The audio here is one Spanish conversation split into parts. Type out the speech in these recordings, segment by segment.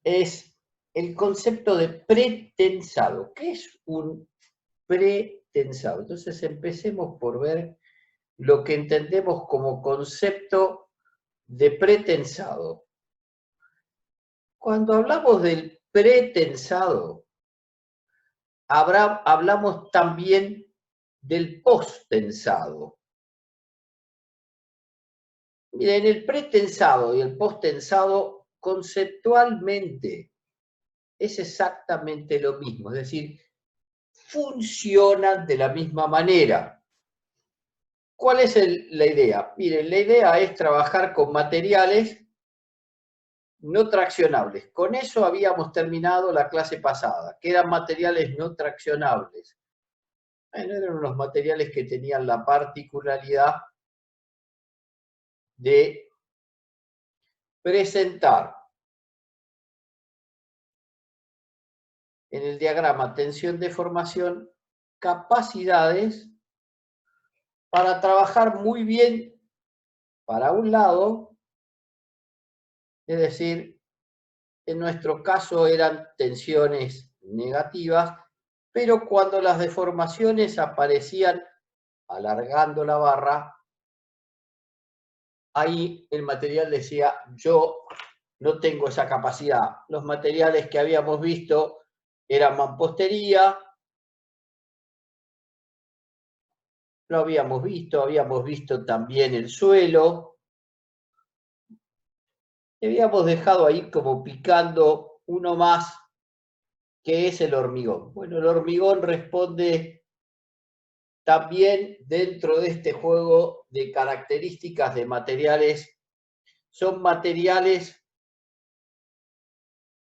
es el concepto de pretensado. ¿Qué es un pretensado? Entonces empecemos por ver lo que entendemos como concepto de pretensado. Cuando hablamos del pretensado, hablamos también del posttensado. Miren, el pretensado y el posttensado conceptualmente es exactamente lo mismo, es decir, funcionan de la misma manera. ¿Cuál es la idea? Miren, la idea es trabajar con materiales no traccionables. Con eso habíamos terminado la clase pasada, que eran materiales no traccionables. Bueno, eran unos materiales que tenían la particularidad de presentar en el diagrama tensión-deformación capacidades para trabajar muy bien para un lado, es decir, en nuestro caso eran tensiones negativas, pero cuando las deformaciones aparecían alargando la barra, ahí el material decía, yo no tengo esa capacidad. Los materiales que habíamos visto eran mampostería, lo habíamos visto también el suelo, y habíamos dejado ahí como picando uno más, que es el hormigón. Bueno, el hormigón responde también dentro de este juego de características de materiales. Son materiales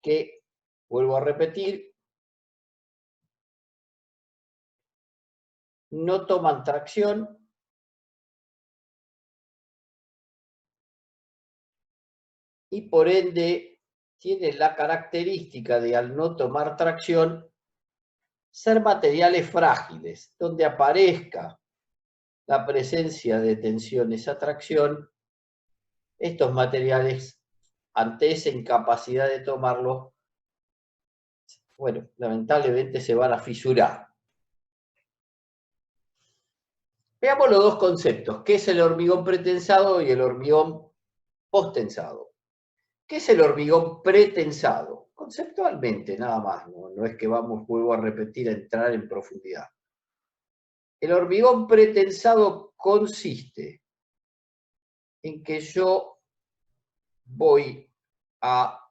que, vuelvo a repetir, no toman tracción y por ende tienen la característica de, al no tomar tracción, ser materiales frágiles, donde aparezca la presencia de tensiones a tracción, estos materiales, ante esa incapacidad de tomarlo, bueno, lamentablemente se van a fisurar. Veamos los dos conceptos, ¿qué es el hormigón pretensado y el hormigón posttensado? ¿Qué es el hormigón pretensado? Conceptualmente, nada más, no es que vamos, vuelvo a repetir, a entrar en profundidad. El hormigón pretensado consiste en que yo voy a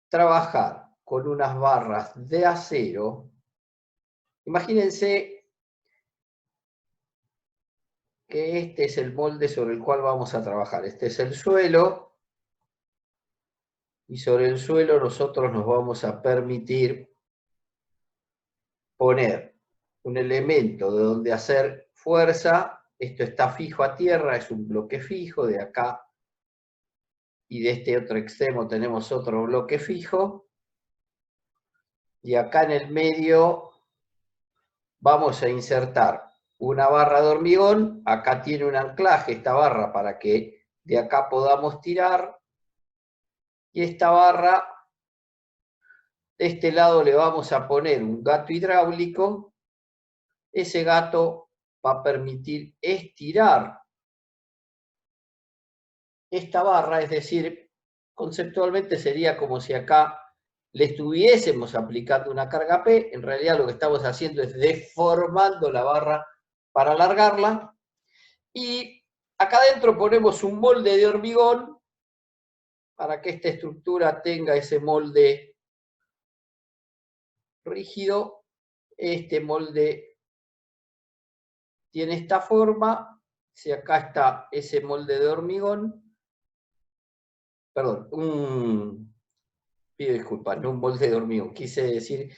trabajar con unas barras de acero. Imagínense que este es el molde sobre el cual vamos a trabajar. Este es el suelo, y sobre el suelo nosotros nos vamos a permitir poner un elemento de donde hacer fuerza. Esto está fijo a tierra, es un bloque fijo, de acá y de este otro extremo tenemos otro bloque fijo, y acá en el medio vamos a insertar una barra de hormigón. Acá tiene un anclaje esta barra para que de acá podamos tirar, y esta barra, de este lado le vamos a poner un gato hidráulico. Ese gato va a permitir estirar esta barra, es decir, conceptualmente sería como si acá le estuviésemos aplicando una carga P. En realidad lo que estamos haciendo es deformando la barra para alargarla, y acá adentro ponemos un molde de hormigón para que esta estructura tenga ese molde rígido. Este molde tiene esta forma. Si acá está ese molde de hormigón, perdón, pido disculpas, no un molde de hormigón, quise decir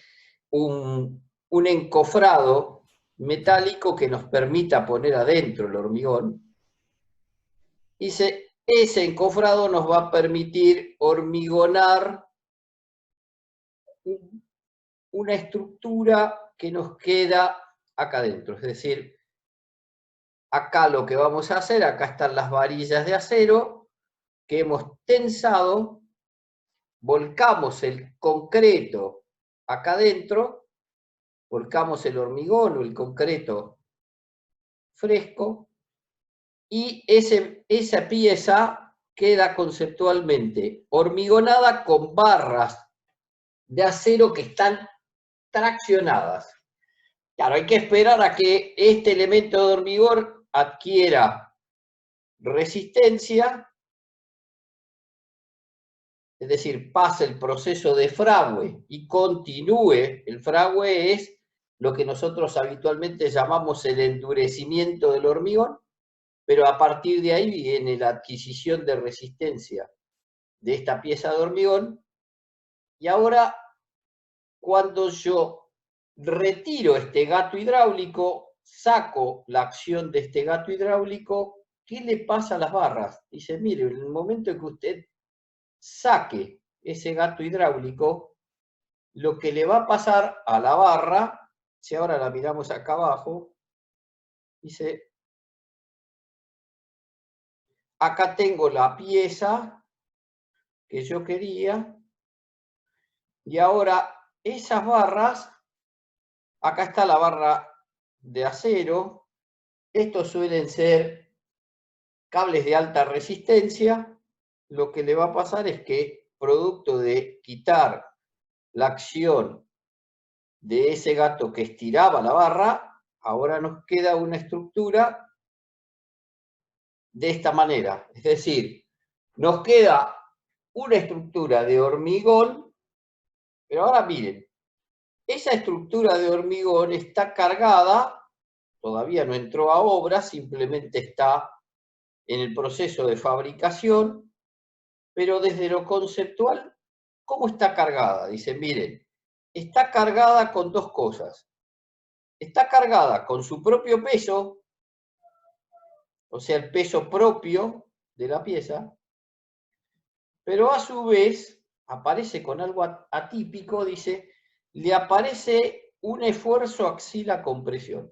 un encofrado metálico que nos permita poner adentro el hormigón. Y ese encofrado nos va a permitir hormigonar una estructura que nos queda acá adentro. Es decir, acá lo que vamos a hacer, acá están las varillas de acero que hemos tensado, volcamos el concreto acá adentro, volcamos el hormigón o el concreto fresco, y esa pieza queda conceptualmente hormigonada con barras de acero que están traccionadas. Claro, hay que esperar a que este elemento de hormigón adquiera resistencia, es decir, pase el proceso de fragüe y continúe. El fragüe es lo que nosotros habitualmente llamamos el endurecimiento del hormigón, pero a partir de ahí viene la adquisición de resistencia de esta pieza de hormigón. Y ahora, cuando yo retiro este gato hidráulico, saco la acción de este gato hidráulico, ¿qué le pasa a las barras? Dice, mire, en el momento en que usted saque ese gato hidráulico, lo que le va a pasar a la barra, si ahora la miramos acá abajo, dice, acá tengo la pieza que yo quería, y ahora esas barras, acá está la barra de acero, estos suelen ser cables de alta resistencia, lo que le va a pasar es que, producto de quitar la acción de ese gato que estiraba la barra, ahora nos queda una estructura de esta manera. Es decir, nos queda una estructura de hormigón, pero ahora miren, esa estructura de hormigón está cargada, todavía no entró a obra, simplemente está en el proceso de fabricación, pero desde lo conceptual, ¿cómo está cargada? Dicen, miren, está cargada con dos cosas. Está cargada con su propio peso, o sea, el peso propio de la pieza, pero a su vez aparece con algo atípico, dice, le aparece un esfuerzo axila compresión.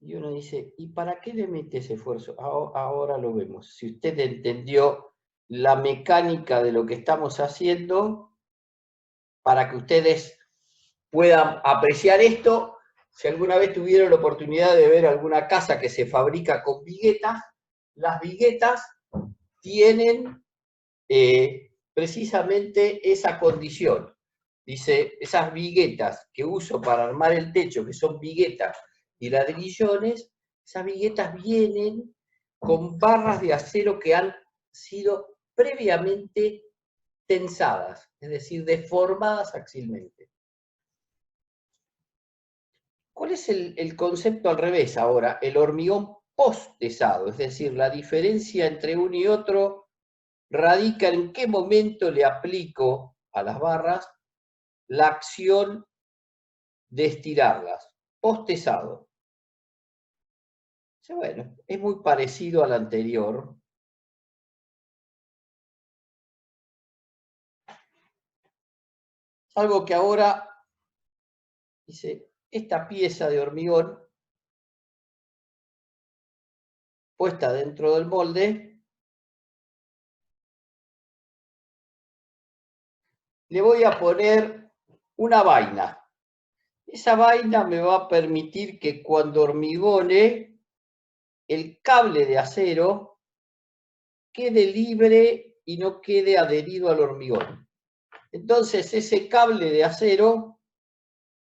Y uno dice, ¿y para qué le mete ese esfuerzo? Ahora lo vemos. Si usted entendió la mecánica de lo que estamos haciendo, para que ustedes puedan apreciar esto, si alguna vez tuvieron la oportunidad de ver alguna casa que se fabrica con viguetas, las viguetas tienen precisamente esa condición. Dice, esas viguetas que uso para armar el techo, que son viguetas y ladrillones, esas viguetas vienen con barras de acero que han sido previamente tensadas, es decir, deformadas axilmente. ¿Cuál es el concepto al revés ahora? El hormigón post-tesado, es decir, la diferencia entre uno y otro radica en qué momento le aplico a las barras la acción de estirarlas, post-tesado. Bueno, es muy parecido al anterior. Algo que ahora, dice, esta pieza de hormigón puesta dentro del molde, le voy a poner una vaina. Esa vaina me va a permitir que cuando hormigone, el cable de acero quede libre y no quede adherido al hormigón. Entonces ese cable de acero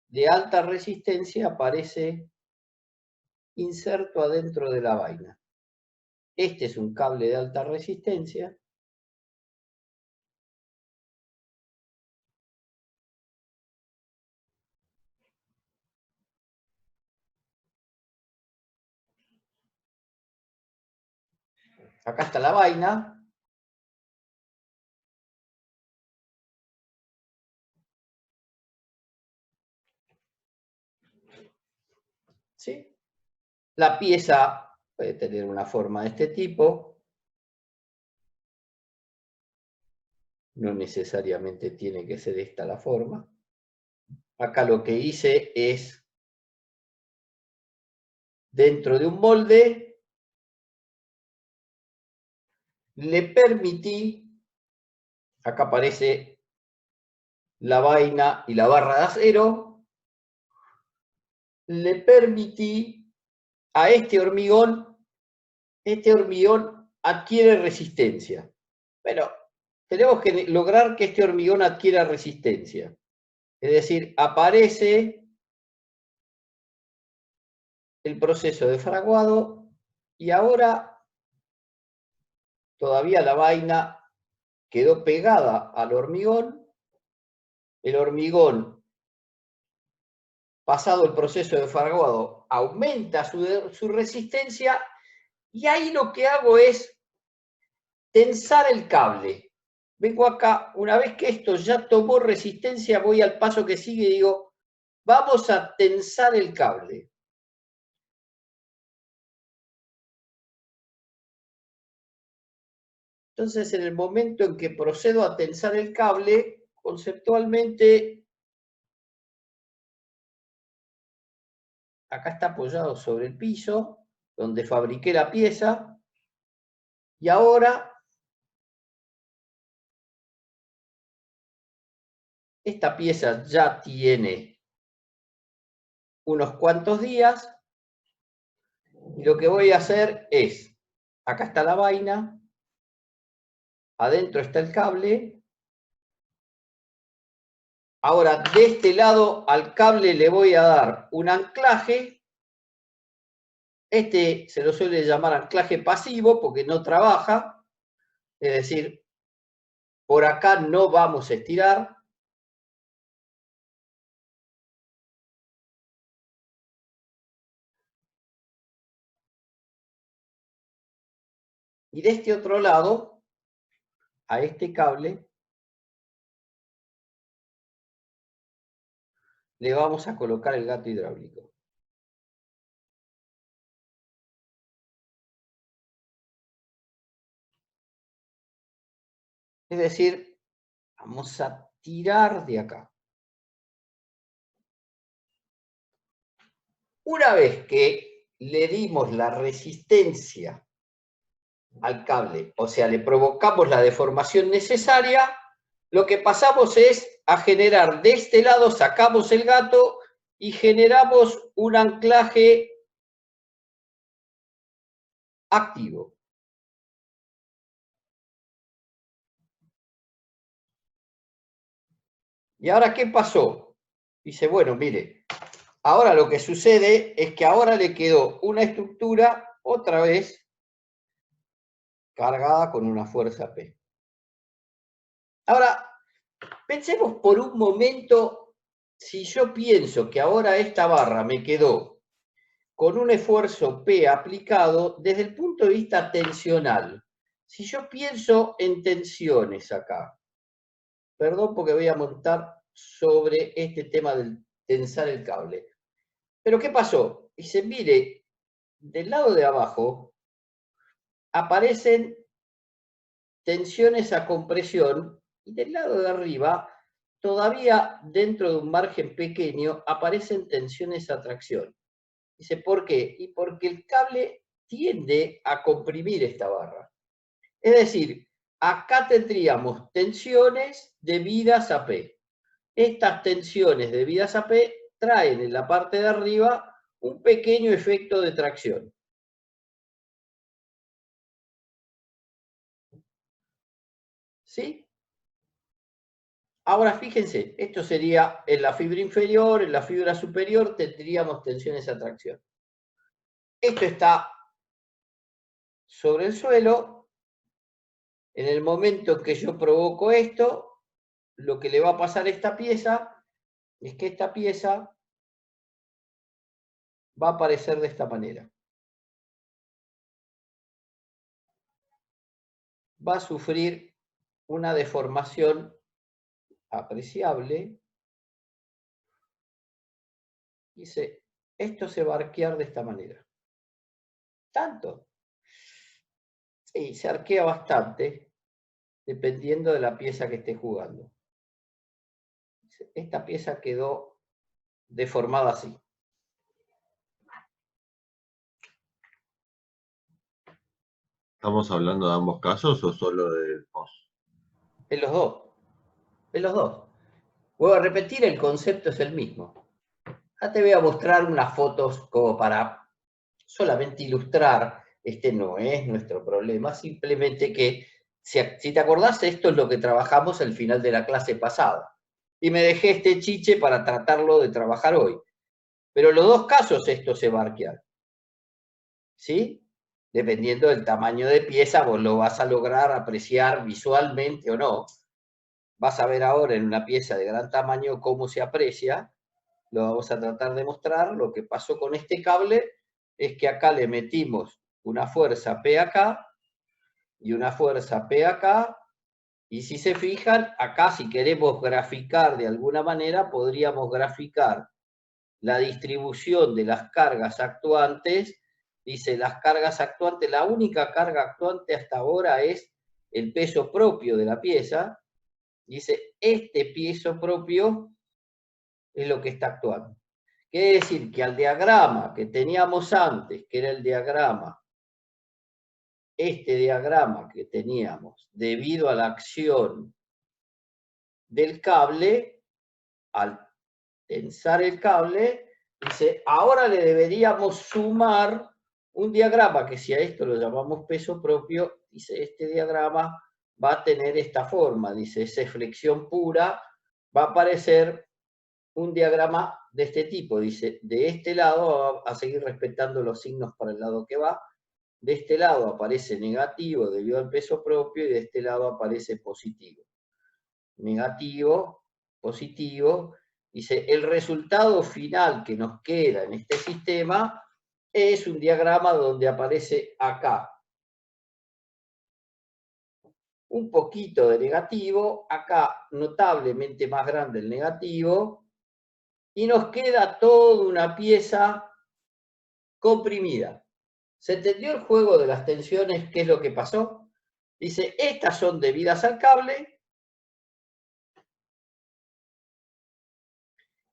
de alta resistencia aparece inserto adentro de la vaina. Este es un cable de alta resistencia. Acá está la vaina. ¿Sí? La pieza puede tener una forma de este tipo. No necesariamente tiene que ser esta la forma. Acá lo que hice es, dentro de un molde, le permití, acá aparece la vaina y la barra de acero, le permití a este hormigón adquiere resistencia. Bueno, tenemos que lograr que este hormigón adquiera resistencia. Es decir, aparece el proceso de fraguado y ahora todavía la vaina quedó pegada al hormigón. El hormigón, pasado el proceso de fraguado, aumenta su resistencia y ahí lo que hago es tensar el cable. Vengo acá, una vez que esto ya tomó resistencia, voy al paso que sigue y digo, vamos a tensar el cable. Entonces, en el momento en que procedo a tensar el cable, conceptualmente, acá está apoyado sobre el piso, donde fabriqué la pieza, y ahora esta pieza ya tiene unos cuantos días, y lo que voy a hacer es, acá está la vaina, adentro está el cable. Ahora, de este lado al cable le voy a dar un anclaje. Este se lo suele llamar anclaje pasivo porque no trabaja. Es decir, por acá no vamos a estirar. Y de este otro lado, a este cable, le vamos a colocar el gato hidráulico. Es decir, vamos a tirar de acá. Una vez que le dimos la resistencia al cable, o sea, le provocamos la deformación necesaria, lo que pasamos es a generar de este lado, sacamos el gato y generamos un anclaje activo. ¿Y ahora qué pasó? Dice, bueno, mire, ahora lo que sucede es que ahora le quedó una estructura otra vez cargada con una fuerza P. Ahora, pensemos por un momento, si yo pienso que ahora esta barra me quedó con un esfuerzo P aplicado desde el punto de vista tensional. Si yo pienso en tensiones acá, perdón porque voy a montar sobre este tema del tensar el cable. Pero ¿qué pasó? Dice, mire, del lado de abajo aparecen tensiones a compresión y del lado de arriba, todavía dentro de un margen pequeño, aparecen tensiones a tracción. Dice, ¿por qué? Y porque el cable tiende a comprimir esta barra. Es decir, acá tendríamos tensiones debidas a P. Estas tensiones debidas a P traen en la parte de arriba un pequeño efecto de tracción. ¿Sí? Ahora fíjense, esto sería en la fibra inferior, en la fibra superior tendríamos tensiones a tracción. Esto está sobre el suelo. En el momento que yo provoco esto, lo que le va a pasar a esta pieza es que esta pieza va a aparecer de esta manera. Va a sufrir una deformación apreciable. Dice, esto se va a arquear de esta manera. ¿Tanto? Sí, se arquea bastante, dependiendo de la pieza que esté jugando. Esta pieza quedó deformada así. ¿Estamos hablando de ambos casos o solo del post? En los dos, en los dos. Vuelvo a repetir, el concepto es el mismo. Ya te voy a mostrar unas fotos como para solamente ilustrar, este no es nuestro problema, simplemente que, si te acordás, esto es lo que trabajamos al final de la clase pasada. Y me dejé este chiche para tratarlo de trabajar hoy. Pero en los dos casos esto se va a arquear. ¿Sí? Dependiendo del tamaño de pieza, vos lo vas a lograr apreciar visualmente o no. Vas a ver ahora en una pieza de gran tamaño cómo se aprecia. Lo vamos a tratar de mostrar. Lo que pasó con este cable es que acá le metimos una fuerza P acá y una fuerza P acá. Y si se fijan, acá si queremos graficar de alguna manera, podríamos graficar la distribución de las cargas actuantes. Dice, las cargas actuantes, la única carga actuante hasta ahora es el peso propio de la pieza. Dice, este peso propio es lo que está actuando. Quiere decir que al diagrama que teníamos antes, que era el diagrama, este diagrama que teníamos, debido a la acción del cable, al tensar el cable, dice, ahora le deberíamos sumar un diagrama que si a esto lo llamamos peso propio, dice, este diagrama va a tener esta forma, dice, esa flexión pura, va a aparecer un diagrama de este tipo, dice, de este lado va a seguir respetando los signos para el lado que va, de este lado aparece negativo debido al peso propio y de este lado aparece positivo. Negativo, positivo, dice, el resultado final que nos queda en este sistema es un diagrama donde aparece acá un poquito de negativo, acá notablemente más grande el negativo, y nos queda toda una pieza comprimida. ¿Se entendió el juego de las tensiones? ¿Qué es lo que pasó? Dice, estas son debidas al cable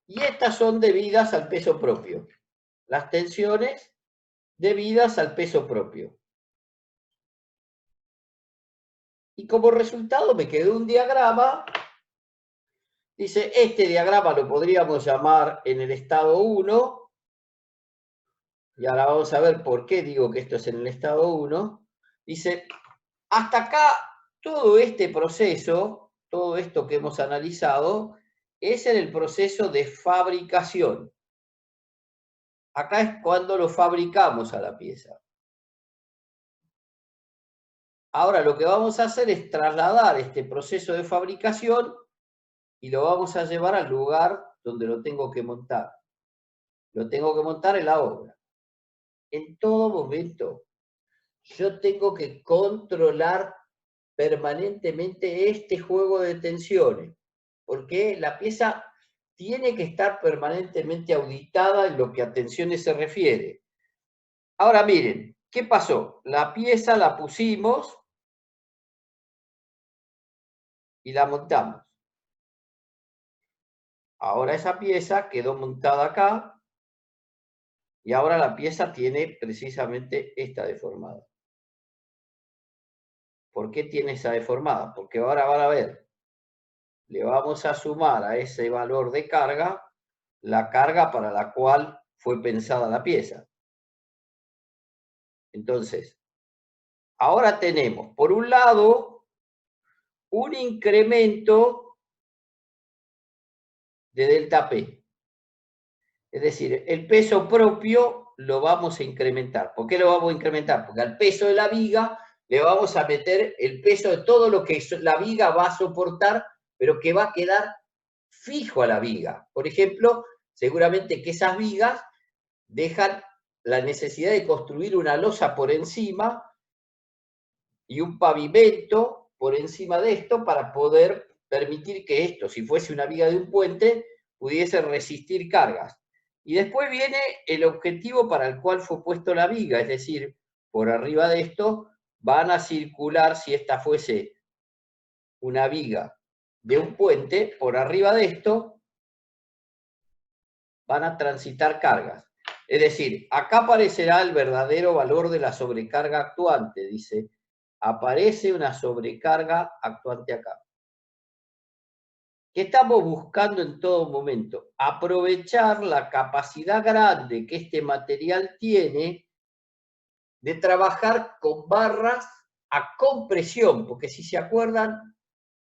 y estas son debidas al peso propio. Las tensiones debidas al peso propio. Y como resultado me quedó un diagrama. Dice, este diagrama lo podríamos llamar en el estado 1. Y ahora vamos a ver por qué digo que esto es en el estado 1. Dice, hasta acá todo este proceso, todo esto que hemos analizado, es en el proceso de fabricación. Acá es cuando lo fabricamos a la pieza. Ahora lo que vamos a hacer es trasladar este proceso de fabricación y lo vamos a llevar al lugar donde lo tengo que montar. Lo tengo que montar en la obra. En todo momento, yo tengo que controlar permanentemente este juego de tensiones, porque la pieza tiene que estar permanentemente auditada en lo que a tensiones se refiere. Ahora miren, ¿qué pasó? La pieza la pusimos y la montamos. Ahora esa pieza quedó montada acá y ahora la pieza tiene precisamente esta deformada. ¿Por qué tiene esa deformada? Porque ahora van a ver, le vamos a sumar a ese valor de carga la carga para la cual fue pensada la pieza. Entonces, ahora tenemos, por un lado, un incremento de delta P. Es decir, el peso propio lo vamos a incrementar. ¿Por qué lo vamos a incrementar? Porque al peso de la viga le vamos a meter el peso de todo lo que la viga va a soportar, pero que va a quedar fijo a la viga. Por ejemplo, seguramente que esas vigas dejan la necesidad de construir una losa por encima y un pavimento por encima de esto para poder permitir que esto, si fuese una viga de un puente, pudiese resistir cargas. Y después viene el objetivo para el cual fue puesto la viga, es decir, por arriba de esto van a circular, si esta fuese una viga de un puente, por arriba de esto van a transitar cargas. Es decir, acá aparecerá el verdadero valor de la sobrecarga actuante, dice, aparece una sobrecarga actuante acá. ¿Qué estamos buscando en todo momento? Aprovechar la capacidad grande que este material tiene de trabajar con barras a compresión, porque si se acuerdan,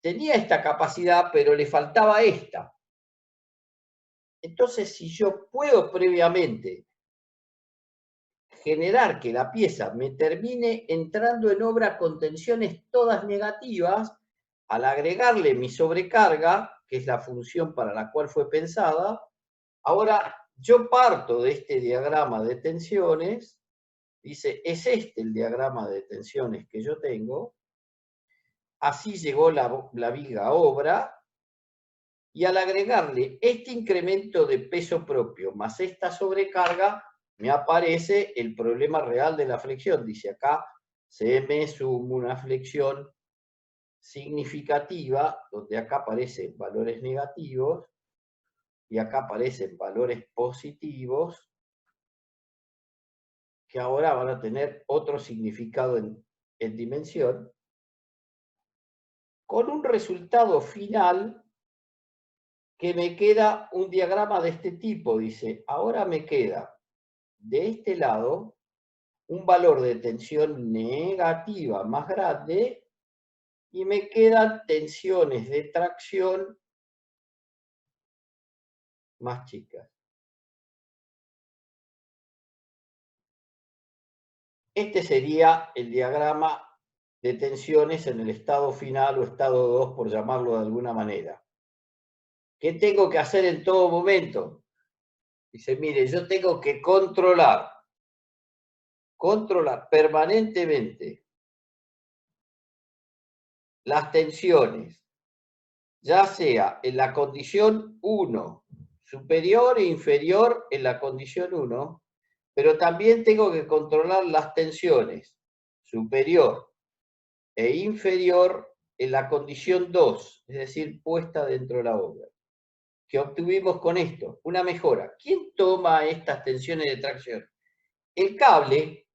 tenía esta capacidad, pero le faltaba esta. Entonces, si yo puedo previamente generar que la pieza me termine entrando en obra con tensiones todas negativas, al agregarle mi sobrecarga, que es la función para la cual fue pensada, ahora yo parto de este diagrama de tensiones, dice, es este el diagrama de tensiones que yo tengo, así llegó la viga a obra, y al agregarle este incremento de peso propio más esta sobrecarga, me aparece el problema real de la flexión. Dice acá, se me suma una flexión significativa, donde acá aparecen valores negativos, y acá aparecen valores positivos, que ahora van a tener otro significado en dimensión, con un resultado final que me queda un diagrama de este tipo. Dice, ahora me queda de este lado un valor de tensión negativa más grande y me quedan tensiones de tracción más chicas. Este sería el diagrama de tensiones en el estado final o estado 2, por llamarlo de alguna manera. ¿Qué tengo que hacer en todo momento? Dice, mire, yo tengo que controlar permanentemente las tensiones, ya sea en la condición 1, superior e inferior en la condición 1, pero también tengo que controlar las tensiones superior e inferior en la condición 2, es decir, puesta dentro de la obra. ¿Qué obtuvimos con esto? Una mejora. ¿Quién toma estas tensiones de tracción? El cable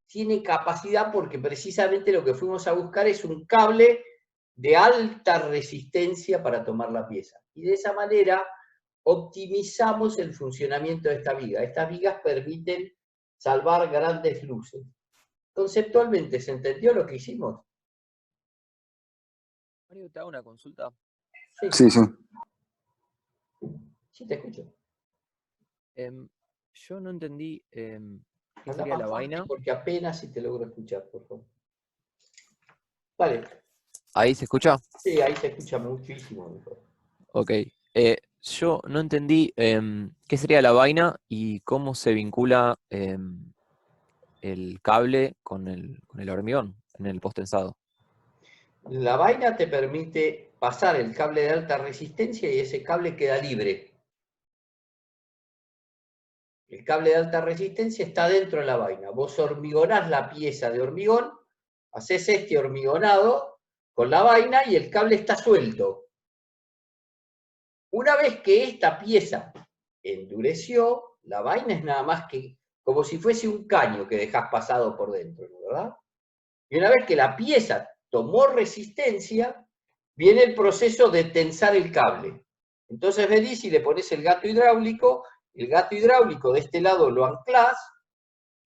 tiene capacidad porque precisamente lo que fuimos a buscar es un cable de alta resistencia para tomar la pieza. Y de esa manera optimizamos el funcionamiento de esta viga. Estas vigas permiten salvar grandes luces. Conceptualmente, ¿se entendió lo que hicimos? Mario, te hago una consulta. Sí. Sí, te escucho. Yo no entendí qué Habla sería la más fuerte vaina. porque apenas si te logro escuchar, por favor. Vale. ¿Ahí se escucha? Sí, ahí se escucha muchísimo mejor. Ok. Yo no entendí qué sería la vaina y cómo se vincula el cable con el hormigón en el postensado. La vaina te permite pasar el cable de alta resistencia y ese cable queda libre. El cable de alta resistencia está dentro de la vaina. Vos hormigonás la pieza de hormigón, haces este hormigonado con la vaina y el cable está suelto. Una vez que esta pieza endureció, la vaina es nada más que como si fuese un caño que dejás pasado por dentro, ¿no? ¿Verdad? Y una vez que la pieza tomó resistencia, viene el proceso de tensar el cable. Entonces venís y le pones el gato hidráulico de este lado lo anclás,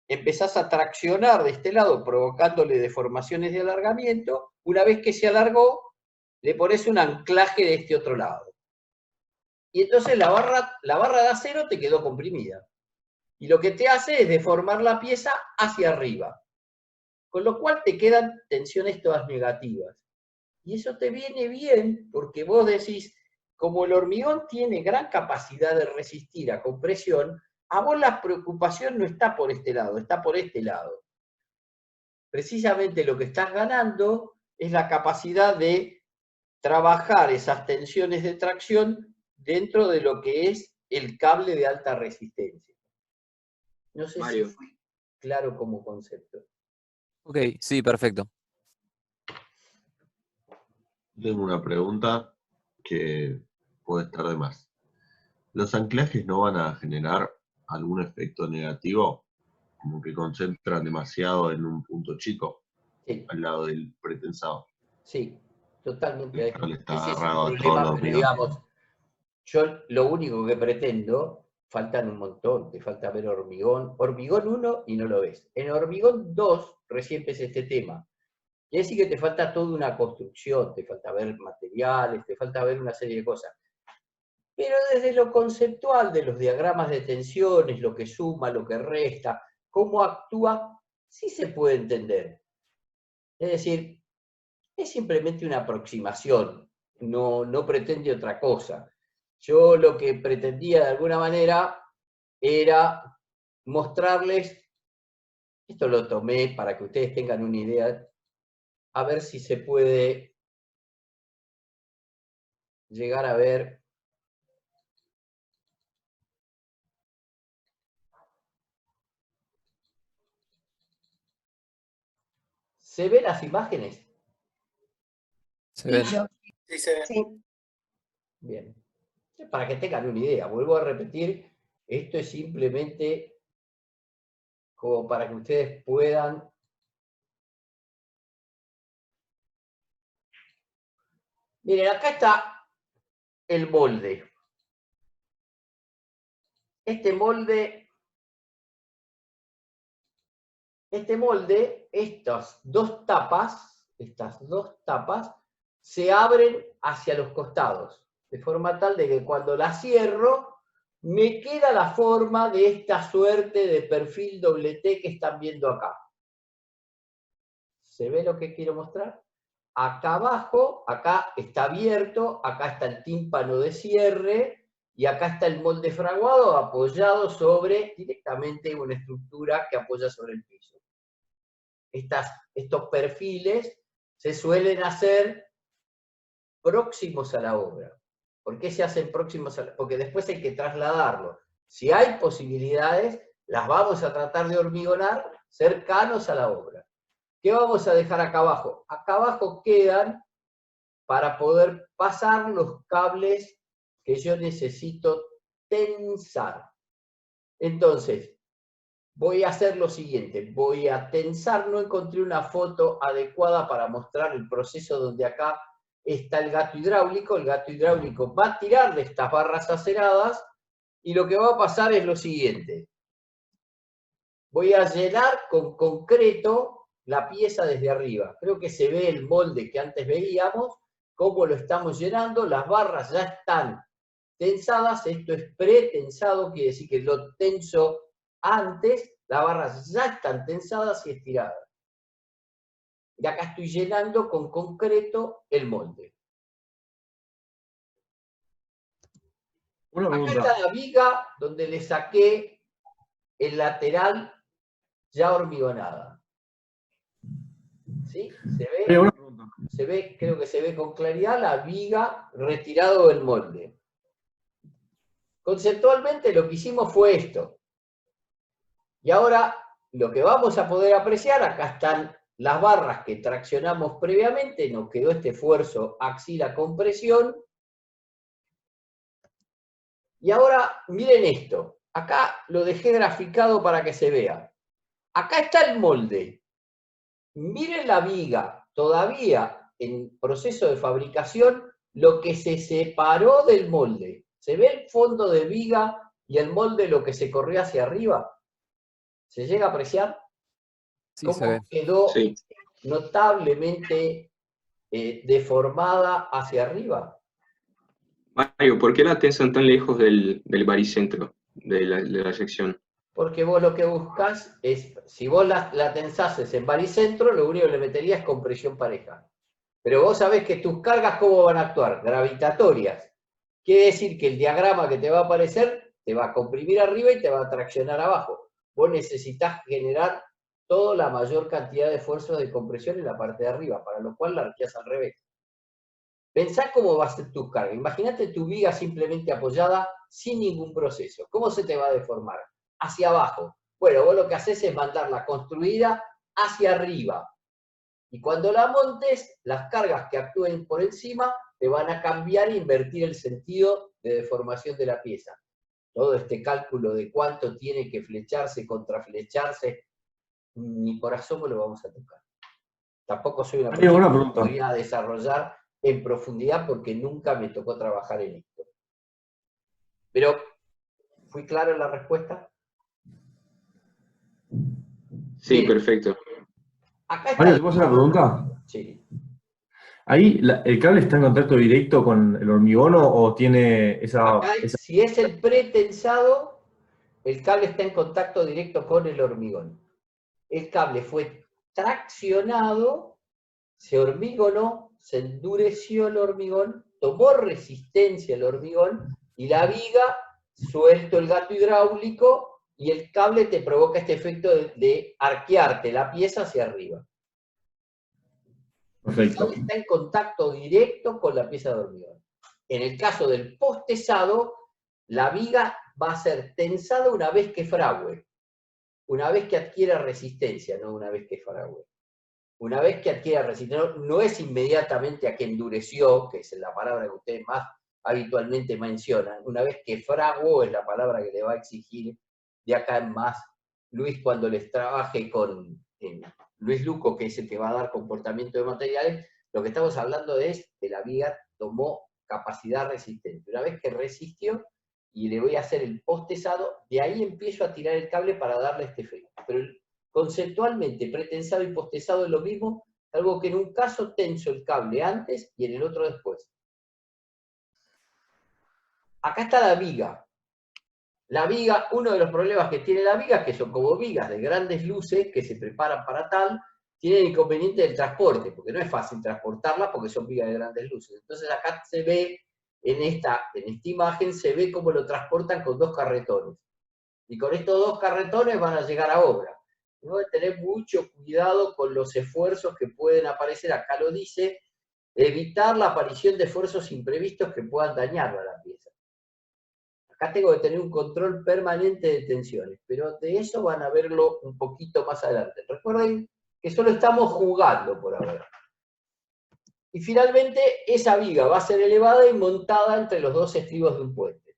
empezás a traccionar de este lado provocándole deformaciones de alargamiento, una vez que se alargó, le pones un anclaje de este otro lado. Y entonces la barra de acero te quedó comprimida. Y lo que te hace es deformar la pieza hacia arriba. Con lo cual te quedan tensiones todas negativas. Y eso te viene bien porque vos decís, como el hormigón tiene gran capacidad de resistir a compresión, a vos la preocupación no está por este lado, está por este lado. Precisamente lo que estás ganando es la capacidad de trabajar esas tensiones de tracción dentro de lo que es el cable de alta resistencia. No sé Mario. si fue claro como concepto. Ok, sí, perfecto. Tengo una pregunta que puede estar de más. ¿Los anclajes no van a generar algún efecto negativo como que concentran demasiado en un punto chico, Sí, al lado del pretensado. sí, totalmente. El cable está Ese es el agarrado a todos problema, los pero hormigones. digamos, yo lo único que pretendo, faltan un montón, te falta ver hormigón. Hormigón 1 y no lo ves. En hormigón 2 recién ves este tema. Quiere decir que te falta toda una construcción, te falta ver materiales, te falta ver una serie de cosas. Pero desde lo conceptual de los diagramas de tensiones, lo que suma, lo que resta, cómo actúa, sí se puede entender. Es decir, es simplemente una aproximación, no pretende otra cosa. Yo lo que pretendía de alguna manera era mostrarles, esto lo tomé para que ustedes tengan una idea, a ver si se puede llegar a ver. ¿Se ven las imágenes? Se ven. Sí, se ve. Sí. Bien. Para que tengan una idea, vuelvo a repetir, esto es simplemente como para que ustedes puedan. Miren, acá está el molde. Este molde, estas dos tapas, se abren hacia los costados, de forma tal de que cuando la cierro, me queda la forma de esta suerte de perfil doble T que están viendo acá. ¿Se ve lo que quiero mostrar? Acá abajo, acá está abierto, acá está el tímpano de cierre, y acá está el molde fraguado apoyado sobre directamente una estructura que apoya sobre el piso. Estos perfiles se suelen hacer próximos a la obra. ¿Por qué se hacen próximos a la obra? Porque después hay que trasladarlo. Si hay posibilidades, las vamos a tratar de hormigonar cercanos a la obra. ¿Qué vamos a dejar acá abajo? Acá abajo quedan para poder pasar los cables que yo necesito tensar. Entonces, voy a hacer lo siguiente, voy a tensar, no encontré una foto adecuada para mostrar el proceso donde acá está el gato hidráulico va a tirar de estas barras aceradas y lo que va a pasar es lo siguiente. Voy a llenar con concreto la pieza desde arriba. Creo que se ve el molde que antes veíamos, cómo lo estamos llenando, las barras ya están tensadas, esto es pretensado, quiere decir que lo tenso antes, las barras ya están tensadas y estiradas. Y acá estoy llenando con concreto el molde. Una Acá pregunta. está la viga donde le saqué el lateral ya hormigonada. ¿Sí? ¿Se ve? Una pregunta. Se ve, creo que se ve con claridad la viga retirado del molde. Conceptualmente lo que hicimos fue esto. Y ahora lo que vamos a poder apreciar, acá están las barras que traccionamos previamente, nos quedó este esfuerzo axila-compresión. Y ahora miren esto, acá lo dejé graficado para que se vea. Acá está el molde. Miren la viga, todavía en proceso de fabricación, lo que se separó del molde. ¿Se ve el fondo de viga y el molde lo que se corrió hacia arriba? ¿Se llega a apreciar? Sí, se ve. ¿Cómo quedó Sí. notablemente deformada hacia arriba? Mario, ¿por qué la tensan tan lejos del baricentro de la sección? Porque vos lo que buscas es, si vos la tensases en baricentro, lo único que le meterías es compresión pareja. Pero vos sabés que tus cargas, ¿cómo van a actuar? Gravitatorias. Quiere decir que el diagrama que te va a aparecer te va a comprimir arriba y te va a traccionar abajo. Vos necesitas generar toda la mayor cantidad de esfuerzos de compresión en la parte de arriba, para lo cual la arqueás al revés. Pensá cómo va a ser tu carga. Imagínate tu viga simplemente apoyada sin ningún proceso. ¿Cómo se te va a deformar? Hacia abajo. Bueno, vos lo que haces es mandarla construida hacia arriba. Y cuando la montes, las cargas que actúen por encima te van a cambiar e invertir el sentido de deformación de la pieza. todo este cálculo de cuánto tiene que flecharse, contraflecharse, ni por asomo lo vamos a tocar. Tampoco soy una Mario, una persona que pregunta. podría desarrollar en profundidad porque nunca me tocó trabajar en esto. Pero, ¿fui claro en la respuesta? Sí, Bien. perfecto. Acá está. Mario, ¿te puedo hacer una pregunta? Sí. ¿Ahí el cable está en contacto directo con el hormigón o tiene Acá, si es el pretensado, el cable está en contacto directo con el hormigón. El cable fue traccionado, se hormigonó, se endureció el hormigón, tomó resistencia el hormigón, y la viga, suelto el gato hidráulico, y el cable te provoca este efecto de arquearte la pieza hacia arriba. El Perfecto. cable está en contacto directo con la pieza de hormigón. En el caso del postesado, la viga va a ser tensada una vez que fragüe, una vez que adquiera resistencia, no una vez que fragüe. Una vez que adquiera resistencia, no es inmediatamente a que endureció, que es la palabra que ustedes más habitualmente mencionan, una vez que fraguó es la palabra que le va a exigir de acá en más Luis cuando les trabaje con Luis Luco, que es el que va a dar comportamiento de materiales. Lo que estamos hablando es que la viga tomó capacidad resistente. Una vez que resistió, y le voy a hacer el postesado, de ahí empiezo a tirar el cable para darle este efecto. Pero conceptualmente, pretensado y postesado es lo mismo, salvo que en un caso tenso el cable antes y en el otro después. Acá está la viga. La viga, uno de los problemas que tiene la viga, que son como vigas de grandes luces que se preparan para tal, tiene el inconveniente del transporte, porque no es fácil transportarla porque son vigas de grandes luces. Entonces acá se ve, en esta imagen, se ve cómo lo transportan con 2 carretones. Y con estos 2 carretones van a llegar a obra. Tengo que tener mucho cuidado con los esfuerzos que pueden aparecer, acá lo dice, evitar la aparición de esfuerzos imprevistos que puedan dañar a la pieza. Acá tengo que tener un control permanente de tensiones, pero de eso van a verlo un poquito más adelante. Recuerden que solo estamos jugando por ahora. Y finalmente, esa viga va a ser elevada y montada entre los 2 estribos de un puente.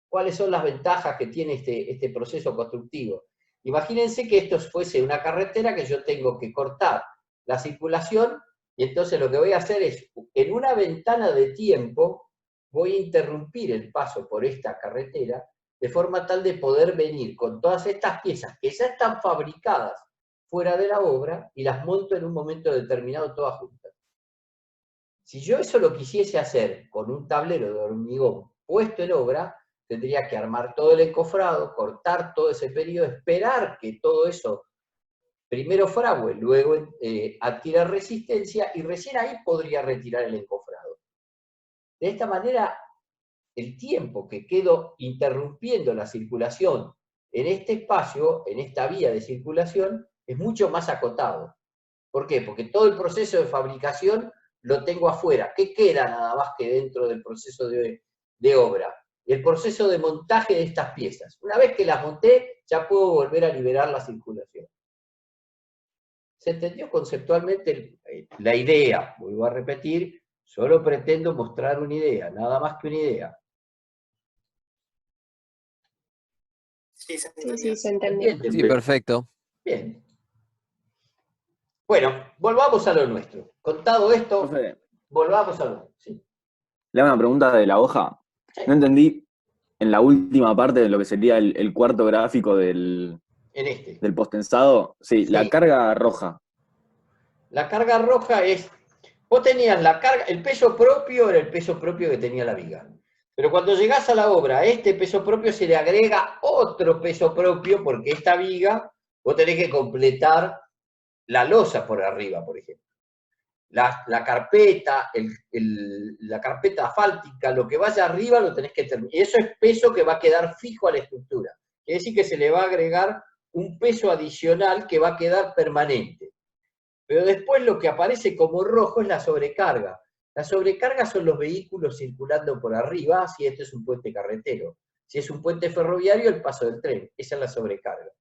¿Cuáles son las ventajas que tiene este proceso constructivo? Imagínense que esto fuese una carretera que yo tengo que cortar la circulación, y entonces lo que voy a hacer es, en una ventana de tiempo, voy a interrumpir el paso por esta carretera, de forma tal de poder venir con todas estas piezas que ya están fabricadas fuera de la obra, y las monto en un momento determinado todas juntas. Si yo eso lo quisiese hacer con un tablero de hormigón puesto en obra, tendría que armar todo el encofrado, cortar todo ese periodo, esperar que todo eso primero fragüe, luego adquiera resistencia, y recién ahí podría retirar el encofrado. De esta manera, el tiempo que quedo interrumpiendo la circulación en este espacio, en esta vía de circulación, es mucho más acotado. ¿Por qué? Porque todo el proceso de fabricación lo tengo afuera. ¿Qué queda nada más que dentro del proceso de obra? El proceso de montaje de estas piezas. Una vez que las monté, ya puedo volver a liberar la circulación. ¿Se entendió conceptualmente la idea? Vuelvo a repetir, solo pretendo mostrar una idea, nada más que una idea. Sí, se Sí, se entendió. Sí, perfecto. Bien. Bueno, volvamos a lo nuestro. Contado esto, Profe, volvamos a lo nuestro. Sí. le hago una pregunta de la hoja. No entendí en la última parte de lo que sería el cuarto gráfico del postensado. Sí, la carga roja. La carga roja es, vos tenías la carga, el peso propio era el peso propio que tenía la viga. Pero cuando llegás a la obra, a este peso propio se le agrega otro peso propio, porque esta viga, vos tenés que completar la losa por arriba, por ejemplo. La carpeta, la carpeta asfáltica, lo que vaya arriba lo tenés que terminar. Y eso es peso que va a quedar fijo a la estructura. Quiere decir que se le va a agregar un peso adicional que va a quedar permanente. Pero después lo que aparece como rojo es la sobrecarga. La sobrecarga son los vehículos circulando por arriba, si esto es un puente carretero. Si es un puente ferroviario, el paso del tren. Esa es la sobrecarga.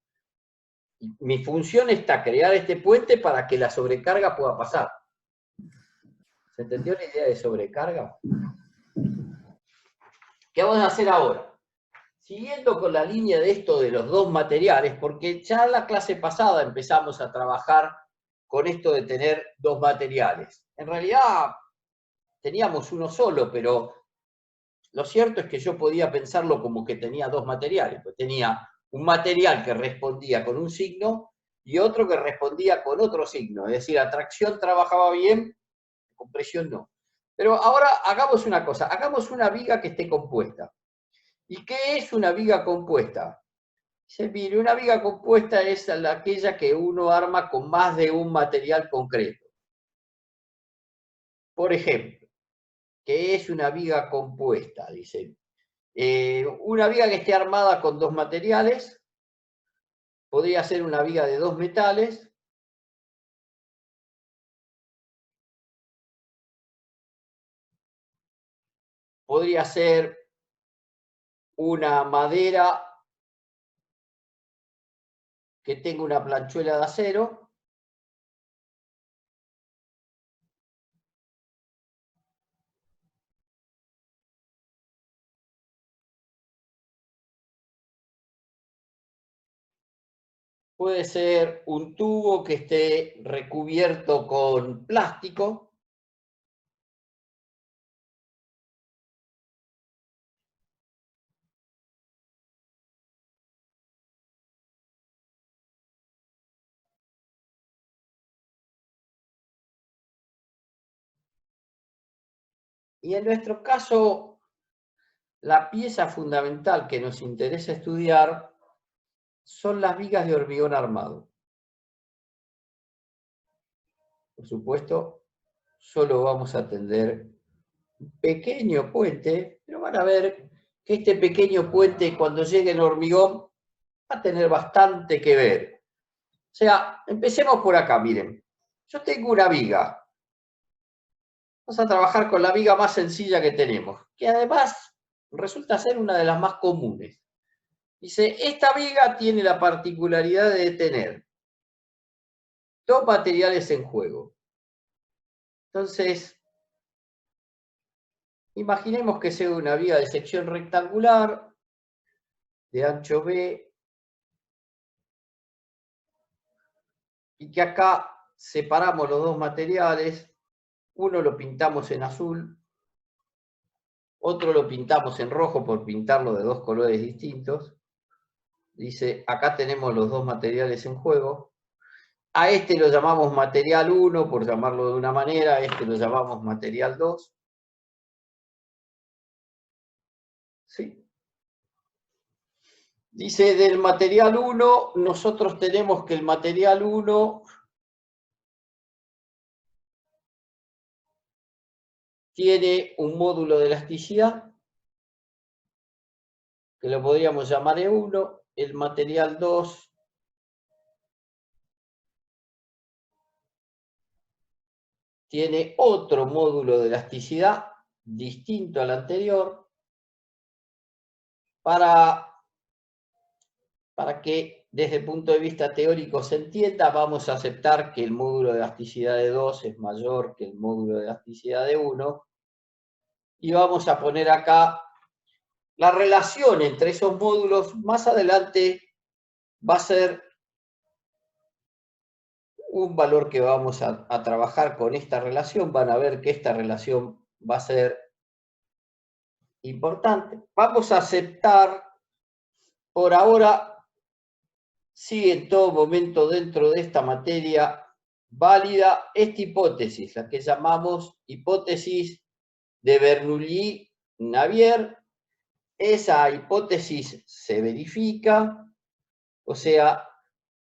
Y mi función está crear este puente para que la sobrecarga pueda pasar. ¿Se entendió la idea de sobrecarga? ¿Qué vamos a hacer ahora? siguiendo con la línea de esto de los dos materiales, porque ya en la clase pasada empezamos a trabajar con esto de tener dos materiales. En realidad teníamos uno solo, pero lo cierto es que yo podía pensarlo como que tenía dos materiales, pues tenía un material que respondía con un signo y otro que respondía con otro signo. Es decir, atracción trabajaba bien, compresión no. Pero ahora hagamos una cosa, hagamos una viga que esté compuesta. ¿Y qué es una viga compuesta? Dice, mire, una viga compuesta es aquella que uno arma con más de un material concreto. Por ejemplo, ¿qué es una viga compuesta? Dice, una viga que esté armada con dos materiales, podría ser una viga de dos metales, podría ser una madera que tenga una planchuela de acero, puede ser un tubo que esté recubierto con plástico, y en nuestro caso, la pieza fundamental que nos interesa estudiar son las vigas de hormigón armado. Por supuesto, solo vamos a atender un pequeño puente, pero van a ver que este pequeño puente, cuando llegue el hormigón, va a tener bastante que ver. O sea, empecemos por acá, miren. Yo tengo una viga. Vamos a trabajar con la viga más sencilla que tenemos, que además resulta ser una de las más comunes. Dice, esta viga tiene la particularidad de tener dos materiales en juego. Entonces, imaginemos que sea una viga de sección rectangular, de ancho B, y que acá separamos los dos materiales, uno lo pintamos en azul, otro lo pintamos en rojo por pintarlo de dos colores distintos. Dice, acá tenemos los dos materiales en juego. A este lo llamamos material 1, por llamarlo de una manera, a este lo llamamos material 2. ¿Sí? Dice, del material 1, nosotros tenemos que el material 1 tiene un módulo de elasticidad, que lo podríamos llamar E1, el material 2 tiene otro módulo de elasticidad distinto al anterior, para que desde el punto de vista teórico se entienda, vamos a aceptar que el módulo de elasticidad de 2 es mayor que el módulo de elasticidad de 1, y vamos a poner acá la relación entre esos módulos. Más adelante va a ser un valor que vamos a trabajar con esta relación. Van a ver que esta relación va a ser importante. Vamos a aceptar, por ahora, sí, en todo momento dentro de esta materia válida, esta hipótesis, la que llamamos hipótesis de Bernoulli-Navier. Esa hipótesis se verifica, o sea,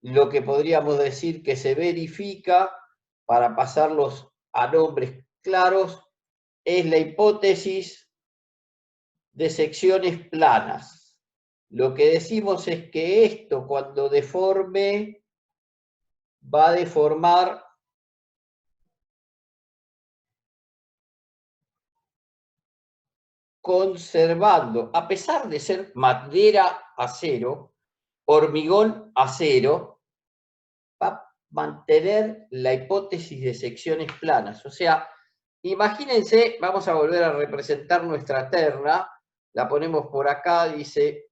lo que podríamos decir que se verifica, para pasarlos a nombres claros, es la hipótesis de secciones planas. Lo que decimos es que esto, cuando deforme, va a deformar conservando, a pesar de ser madera acero, hormigón acero, va a mantener la hipótesis de secciones planas. O sea, imagínense, vamos a volver a representar nuestra terna, la ponemos por acá, dice,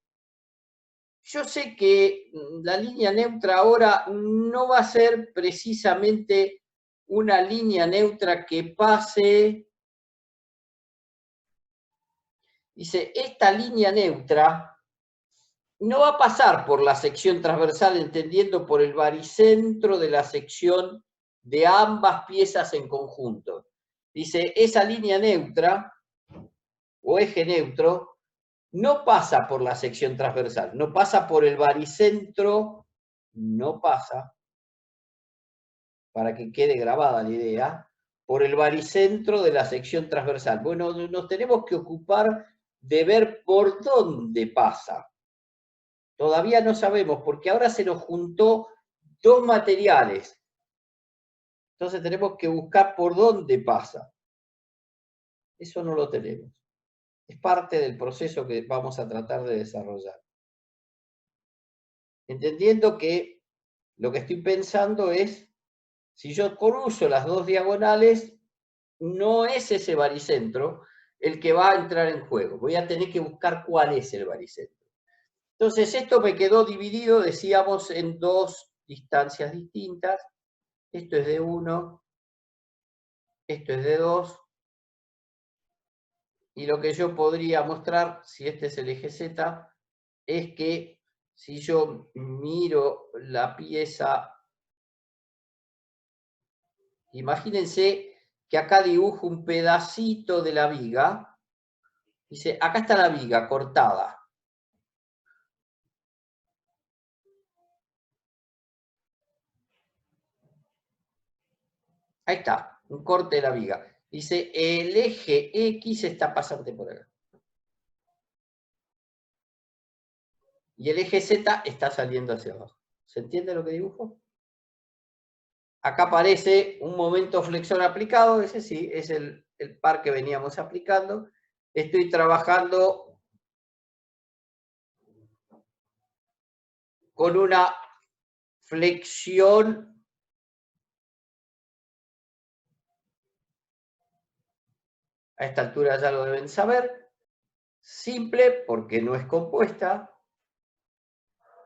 yo sé que la línea neutra ahora no va a ser precisamente una línea neutra que pase. Dice, esta línea neutra no va a pasar por la sección transversal, entendiendo por el baricentro de la sección de ambas piezas en conjunto. Dice, esa línea neutra, o eje neutro, no pasa por la sección transversal, no pasa por el baricentro, no pasa, para que quede grabada la idea, por el baricentro de la sección transversal. Bueno, nos tenemos que ocupar de ver por dónde pasa. Todavía no sabemos, porque ahora se nos juntó dos materiales. Entonces tenemos que buscar por dónde pasa. Eso no lo tenemos. Es parte del proceso que vamos a tratar de desarrollar. Entendiendo que lo que estoy pensando es, si yo cruzo las dos diagonales, no es ese baricentro el que va a entrar en juego. Voy a tener que buscar cuál es el baricentro. Entonces, esto me quedó dividido, decíamos, en dos distancias distintas. Esto es de 1, esto es de 2. Y lo que yo podría mostrar, si este es el eje Z, es que si yo miro la pieza, imagínense que acá dibujo un pedacito de la viga. Dice, acá está la viga cortada. Ahí está, un corte de la viga. Dice, el eje X está pasante por acá. Y el eje Z está saliendo hacia abajo. ¿Se entiende lo que dibujo? Acá aparece un momento flexor aplicado, ese sí, es el par que veníamos aplicando. Estoy trabajando con una flexión a esta altura ya lo deben saber, simple porque no es compuesta,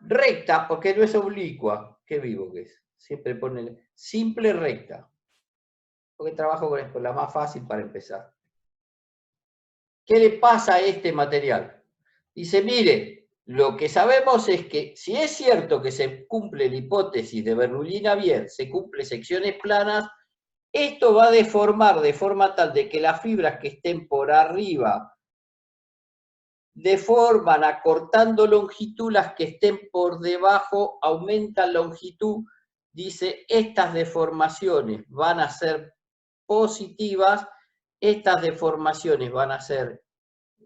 recta porque no es oblicua, qué vivo que es, siempre ponen simple recta, porque trabajo con esto, la más fácil para empezar. ¿Qué le pasa a este material? Dice, mire, lo que sabemos es que si es cierto que se cumple la hipótesis de Bernoulli-Navier, se cumple secciones planas, esto va a deformar de forma tal de que las fibras que estén por arriba deforman acortando longitud, las que estén por debajo aumentan longitud. Dice, estas deformaciones van a ser positivas, estas deformaciones van a ser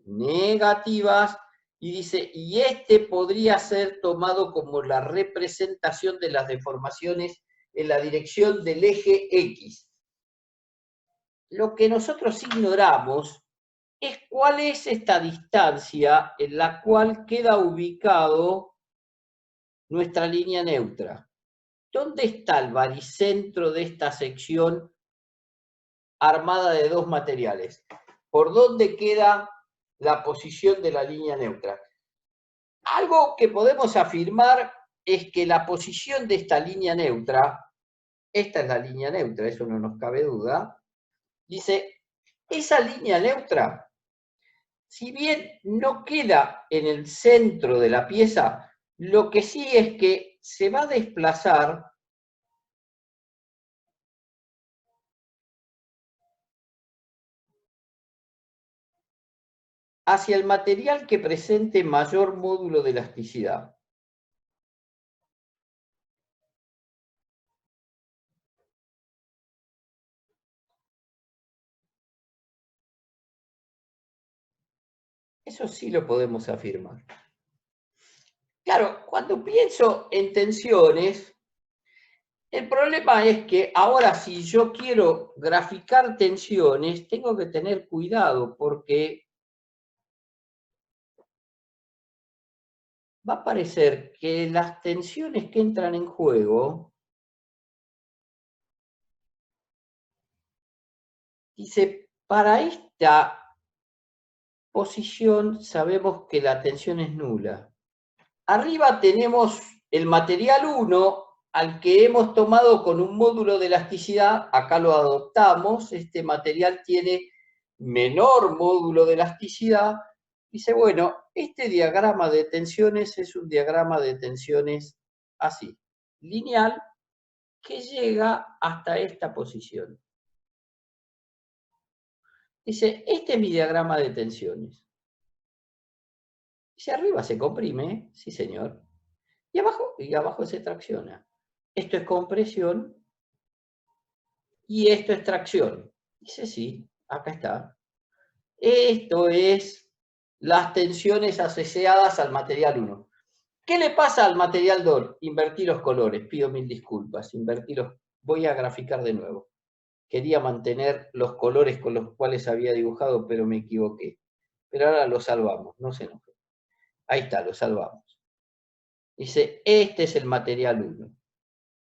negativas, y dice, y este podría ser tomado como la representación de las deformaciones en la dirección del eje X. Lo que nosotros ignoramos es cuál es esta distancia en la cual queda ubicado nuestra línea neutra. ¿Dónde está el baricentro de esta sección armada de dos materiales? ¿Por dónde queda la posición de la línea neutra? Algo que podemos afirmar es que la posición de esta línea neutra, esta es la línea neutra, eso no nos cabe duda, dice, esa línea neutra, si bien no queda en el centro de la pieza, lo que sí es que se va a desplazar hacia el material que presente mayor módulo de elasticidad. Eso sí lo podemos afirmar. Claro, cuando pienso en tensiones, el problema es que ahora si yo quiero graficar tensiones, tengo que tener cuidado porque va a parecer que las tensiones que entran en juego, dice, para esta posición sabemos que la tensión es nula. Arriba tenemos el material 1, al que hemos tomado con un módulo de elasticidad, acá lo adoptamos, este material tiene menor módulo de elasticidad. Dice, bueno, este diagrama de tensiones es un diagrama de tensiones así, lineal, que llega hasta esta posición. Dice, este es mi diagrama de tensiones. Dice, arriba se comprime, sí señor, y abajo se tracciona. Esto es compresión y esto es tracción. Dice, sí, acá está. Esto es las tensiones asociadas al material 1. ¿Qué le pasa al material 2? Invertí los colores, pido mil disculpas, voy a graficar de nuevo. Quería mantener los colores con los cuales había dibujado, pero me equivoqué. Pero ahora lo salvamos, no se enoje. Ahí está, lo salvamos. Dice, este es el material 1.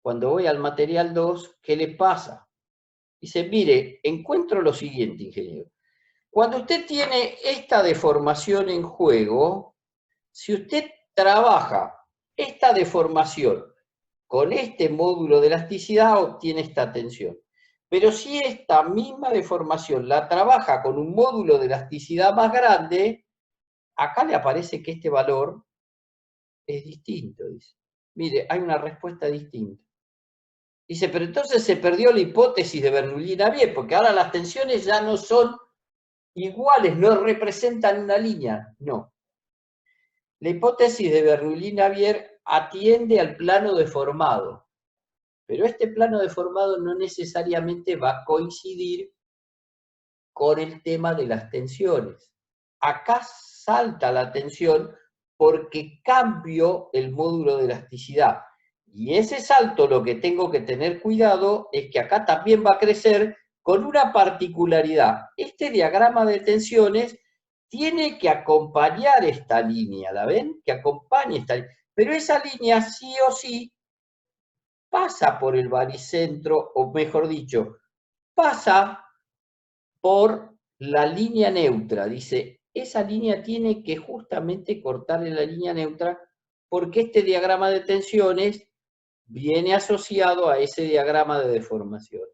Cuando voy al material 2, ¿qué le pasa? Dice, mire, encuentro lo siguiente, ingeniero. Cuando usted tiene esta deformación en juego, si usted trabaja esta deformación con este módulo de elasticidad, obtiene esta tensión. Pero si esta misma deformación la trabaja con un módulo de elasticidad más grande, acá le aparece que este valor es distinto, dice. Mire, hay una respuesta distinta. Dice, pero entonces se perdió la hipótesis de Bernoulli-Navier, porque ahora las tensiones ya no son iguales, no representan una línea, no. La hipótesis de Bernoulli-Navier atiende al plano deformado, pero este plano deformado no necesariamente va a coincidir con el tema de las tensiones. Acá salta la tensión porque cambio el módulo de elasticidad. Y ese salto, lo que tengo que tener cuidado es que acá también va a crecer con una particularidad. Este diagrama de tensiones tiene que acompañar esta línea, ¿la ven? Que acompañe esta línea. Pero esa línea sí o sí pasa por el baricentro, o mejor dicho, pasa por la línea neutra. Dice, esa línea tiene que justamente cortarle la línea neutra porque este diagrama de tensiones viene asociado a ese diagrama de deformación.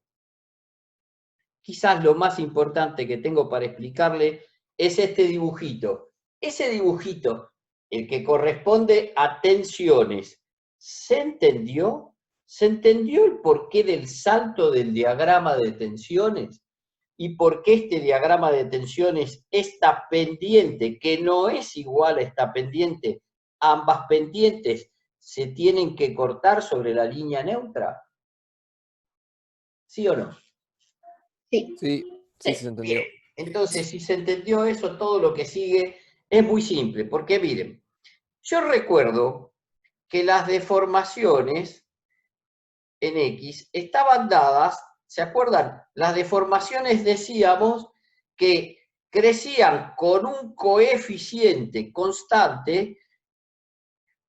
Quizás lo más importante que tengo para explicarle es este dibujito. Ese dibujito, el que corresponde a tensiones, ¿se entendió? ¿Se entendió el porqué del salto del diagrama de tensiones? ¿Y por qué este diagrama de tensiones, esta pendiente, que no es igual a esta pendiente, ambas pendientes se tienen que cortar sobre la línea neutra? ¿Sí o no? Sí, se entendió. Bien. Entonces, si se entendió eso, todo lo que sigue es muy simple, porque miren, yo recuerdo que las deformaciones en X estaban dadas, ¿se acuerdan? Las deformaciones decíamos que crecían con un coeficiente constante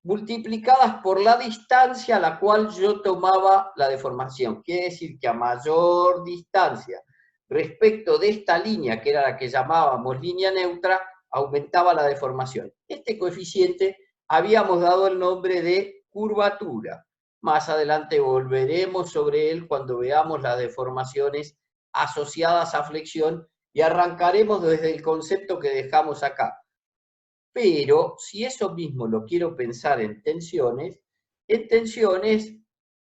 multiplicadas por la distancia a la cual yo tomaba la deformación. Quiere decir que a mayor distancia respecto de esta línea, que era la que llamábamos línea neutra, aumentaba la deformación. Este coeficiente habíamos dado el nombre de curvatura. Más adelante volveremos sobre él cuando veamos las deformaciones asociadas a flexión y arrancaremos desde el concepto que dejamos acá. Pero si eso mismo lo quiero pensar en tensiones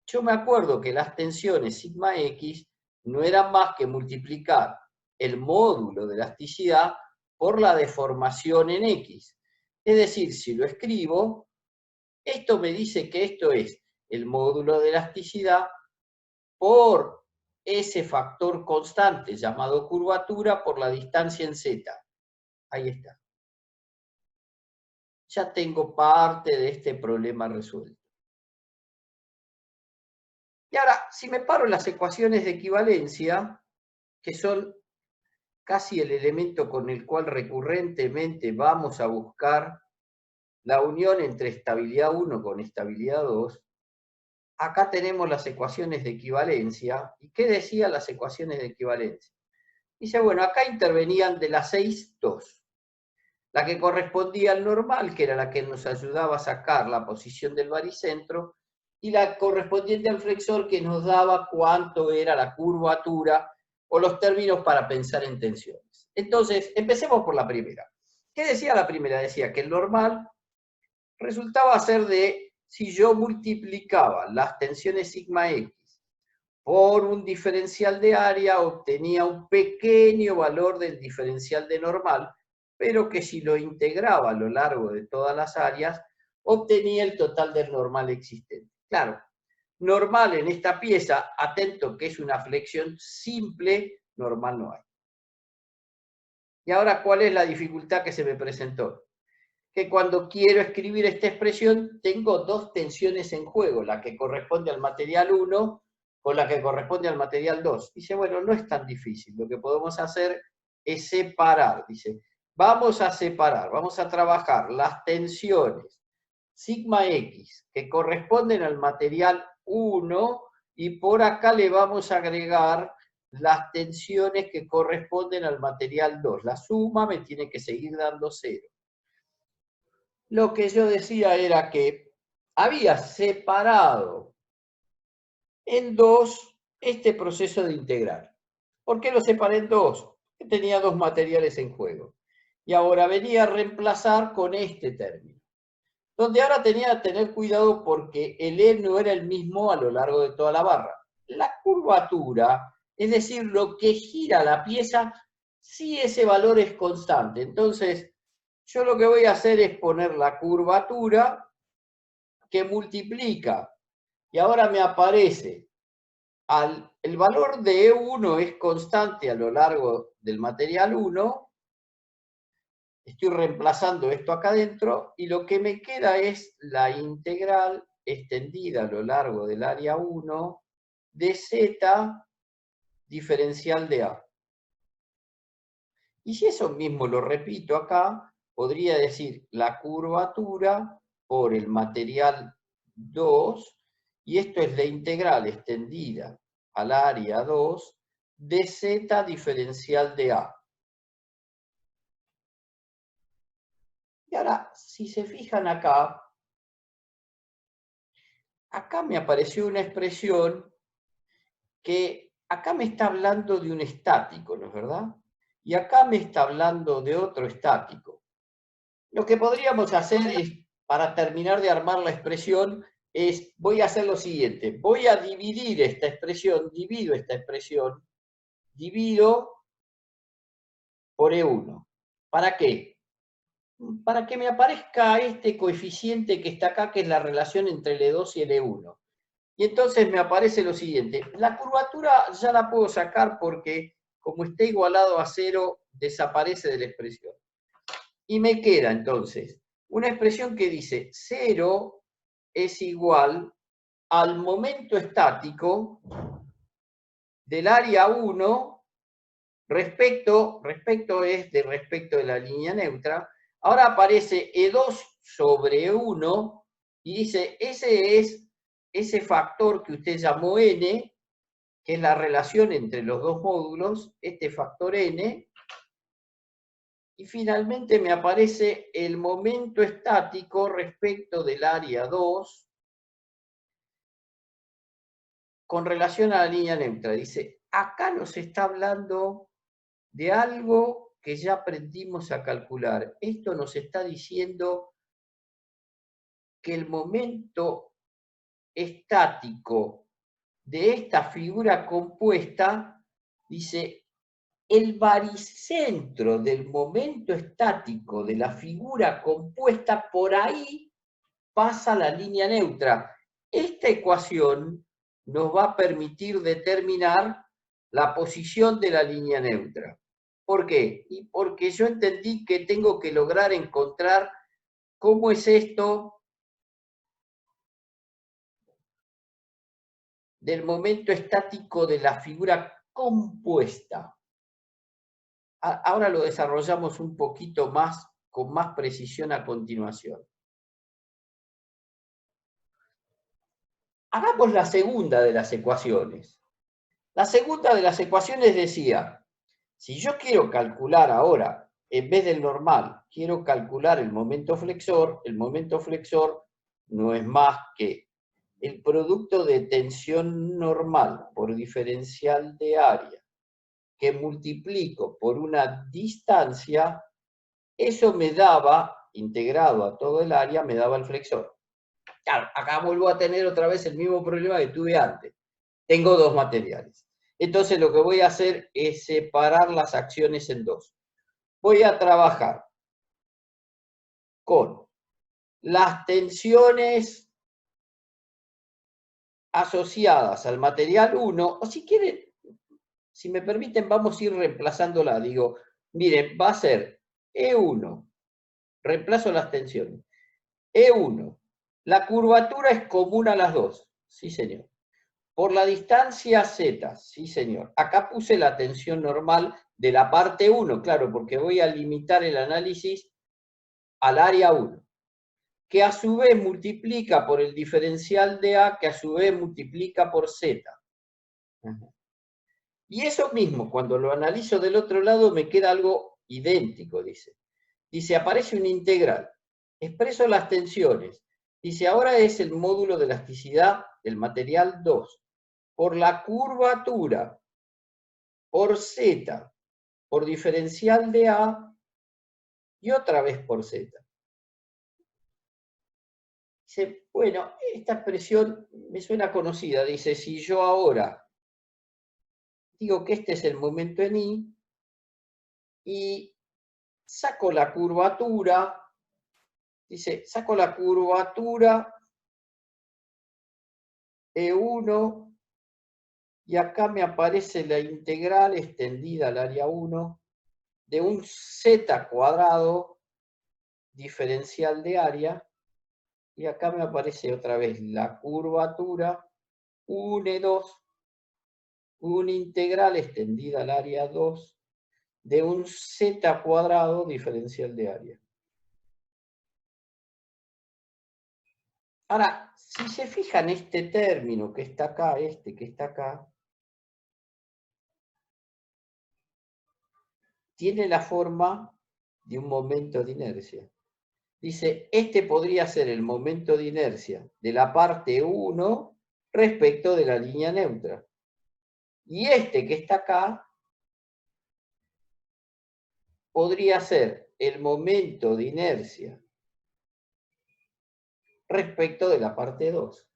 yo me acuerdo que las tensiones sigma X no eran más que multiplicar el módulo de elasticidad por la deformación en X. Es decir, si lo escribo, esto me dice que esto es el módulo de elasticidad por ese factor constante llamado curvatura por la distancia en Z. Ahí está. Ya tengo parte de este problema resuelto. Y ahora, si me paro en las ecuaciones de equivalencia, que son casi el elemento con el cual recurrentemente vamos a buscar la unión entre estabilidad 1 con estabilidad 2, acá tenemos las ecuaciones de equivalencia. ¿Y qué decían las ecuaciones de equivalencia? Dice, bueno, acá intervenían de las 6, 2. la que correspondía al normal, que era la que nos ayudaba a sacar la posición del baricentro, y la correspondiente al flexor, que nos daba cuánto era la curvatura o los términos para pensar en tensiones. Entonces, empecemos por la primera. ¿Qué decía la primera? Decía que el normal resultaba ser de, si yo multiplicaba las tensiones sigma X por un diferencial de área, obtenía un pequeño valor del diferencial de normal, pero que si lo integraba a lo largo de todas las áreas, obtenía el total del normal existente. Claro, normal en esta pieza, atento que es una flexión simple, normal no hay. Y ahora, ¿cuál es la dificultad que se me presentó? Que cuando quiero escribir esta expresión, tengo dos tensiones en juego, la que corresponde al material 1 con la que corresponde al material 2. Dice, bueno, no es tan difícil, lo que podemos hacer es separar. Dice, vamos a separar, vamos a trabajar las tensiones sigma X que corresponden al material 1 y por acá le vamos a agregar las tensiones que corresponden al material 2. La suma me tiene que seguir dando 0. Lo que yo decía era que había separado en 2 este proceso de integrar. ¿Por qué lo separé en 2? Porque tenía dos materiales en juego. Y ahora venía a reemplazar con este término. Donde ahora tenía que tener cuidado porque el E no era el mismo a lo largo de toda la barra. La curvatura, es decir, lo que gira la pieza, sí ese valor es constante. Entonces, yo lo que voy a hacer es poner la curvatura que multiplica. Y ahora me aparece, el valor de E1 es constante a lo largo del material 1, estoy reemplazando esto acá adentro, y lo que me queda es la integral extendida a lo largo del área 1 de Z diferencial de A. Y si eso mismo lo repito acá, podría decir la curvatura por el material 2, y esto es la integral extendida al área 2 de Z diferencial de A. Y ahora, si se fijan acá, acá me apareció una expresión que acá me está hablando de un estático, ¿no es verdad? Y acá me está hablando de otro estático. Lo que podríamos hacer es, para terminar de armar la expresión, es, voy a hacer lo siguiente, voy a dividir esta expresión, divido esta expresión, divido por E1. ¿Para qué? Para que me aparezca este coeficiente que está acá, que es la relación entre el E2 y el E1. Y entonces me aparece lo siguiente, la curvatura ya la puedo sacar porque como está igualado a 0, desaparece de la expresión. Y me queda entonces una expresión que dice 0 es igual al momento estático del área 1 respecto de la línea neutra. Ahora aparece E2 sobre E1 y dice, ese es ese factor que usted llamó n, que es la relación entre los dos módulos, este factor n, y finalmente me aparece el momento estático respecto del área 2 con relación a la línea neutra. Dice, acá nos está hablando de algo que ya aprendimos a calcular. Esto nos está diciendo que el momento estático de esta figura compuesta, dice, el baricentro del momento estático de la figura compuesta, por ahí pasa la línea neutra. Esta ecuación nos va a permitir determinar la posición de la línea neutra. ¿Por qué? Y porque yo entendí que tengo que lograr encontrar cómo es esto del momento estático de la figura compuesta. Ahora lo desarrollamos un poquito más, con más precisión a continuación. Hagamos la segunda de las ecuaciones. La segunda de las ecuaciones decía, si yo quiero calcular ahora en vez del normal, quiero calcular el momento flexor no es más que el producto de tensión normal por diferencial de área, que multiplico por una distancia, eso me daba, integrado a todo el área, me daba el flexor. Claro, acá vuelvo a tener otra vez el mismo problema que tuve antes. Tengo dos materiales. Entonces lo que voy a hacer es separar las acciones en dos. Voy a trabajar con las tensiones asociadas al material 1, o si quieren, si me permiten, vamos a ir reemplazándola. Digo, miren, va a ser E1, reemplazo las tensiones. E1, la curvatura es común a las dos, sí señor. Por la distancia Z, sí señor. Acá puse la tensión normal de la parte 1, claro, porque voy a limitar el análisis al área 1, que a su vez multiplica por el diferencial de A, que a su vez multiplica por Z. Y eso mismo, cuando lo analizo del otro lado, me queda algo idéntico, dice. Dice, aparece una integral. Expreso las tensiones. Dice, ahora es el módulo de elasticidad del material 2. Por la curvatura, por Z, por diferencial de A, y otra vez por Z. Dice, bueno, esta expresión me suena conocida. Dice, si yo ahora digo que este es el momento en I, y saco la curvatura, dice, saco la curvatura E1, y acá me aparece la integral extendida al área 1 de un Z cuadrado diferencial de área, y acá me aparece otra vez la curvatura 1E2, una integral extendida al área 2 de un Z cuadrado diferencial de área. Ahora, si se fijan, este término que está acá, este que está acá, tiene la forma de un momento de inercia. Dice, este podría ser el momento de inercia de la parte 1 respecto de la línea neutra. Y este que está acá podría ser el momento de inercia respecto de la parte 2.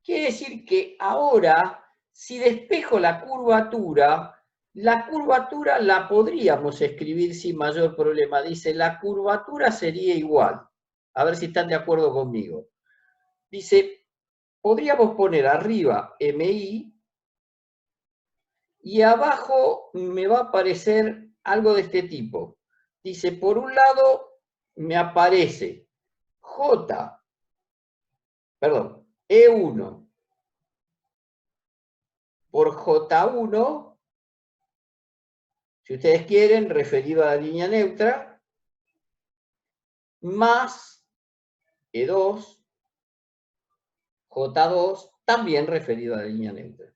Quiere decir que ahora, si despejo la curvatura la podríamos escribir sin mayor problema. Dice, la curvatura sería igual. A ver si están de acuerdo conmigo. Dice, podríamos poner arriba MI y abajo me va a aparecer algo de este tipo. Dice, por un lado me aparece E1 por J1, si ustedes quieren, referido a la línea neutra, más E2, J2, también referido a la línea neutra.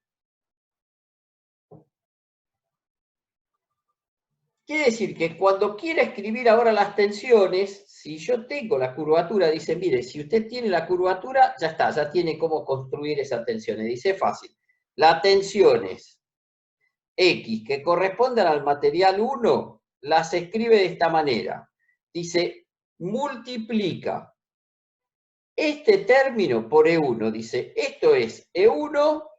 Quiere decir que cuando quiera escribir ahora las tensiones, si yo tengo la curvatura, dice, mire, si usted tiene la curvatura, ya está, ya tiene cómo construir esas tensiones. Dice fácil. Las tensiones X que corresponden al material 1, las escribe de esta manera. Dice, multiplica este término por E1. Dice, esto es E1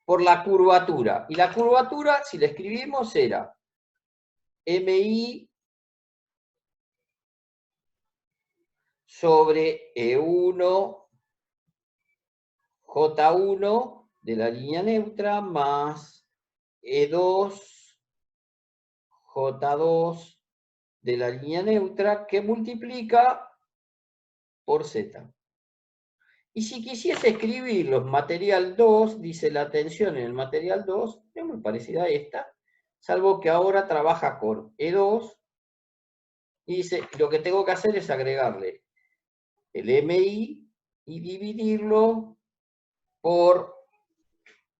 por la curvatura. Y la curvatura, si la escribimos, era MI sobre E1 J1 de la línea neutra más E2 J2 de la línea neutra, que multiplica por Z. Y si quisiese escribir los material 2, dice la tensión en el material 2, es muy parecida a esta, salvo que ahora trabaja con E2, y dice, lo que tengo que hacer es agregarle el MI y dividirlo por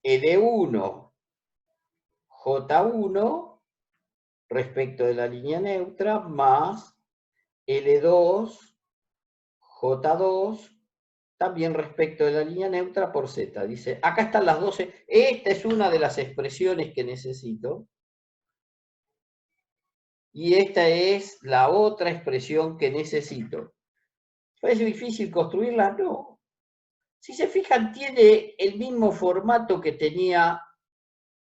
el E1 J1 respecto de la línea neutra más L2, J2, también respecto de la línea neutra por Z. Dice, acá están las 12. Esta es una de las expresiones que necesito. Y esta es la otra expresión que necesito. ¿Es difícil construirla? No. Si se fijan, tiene el mismo formato que tenía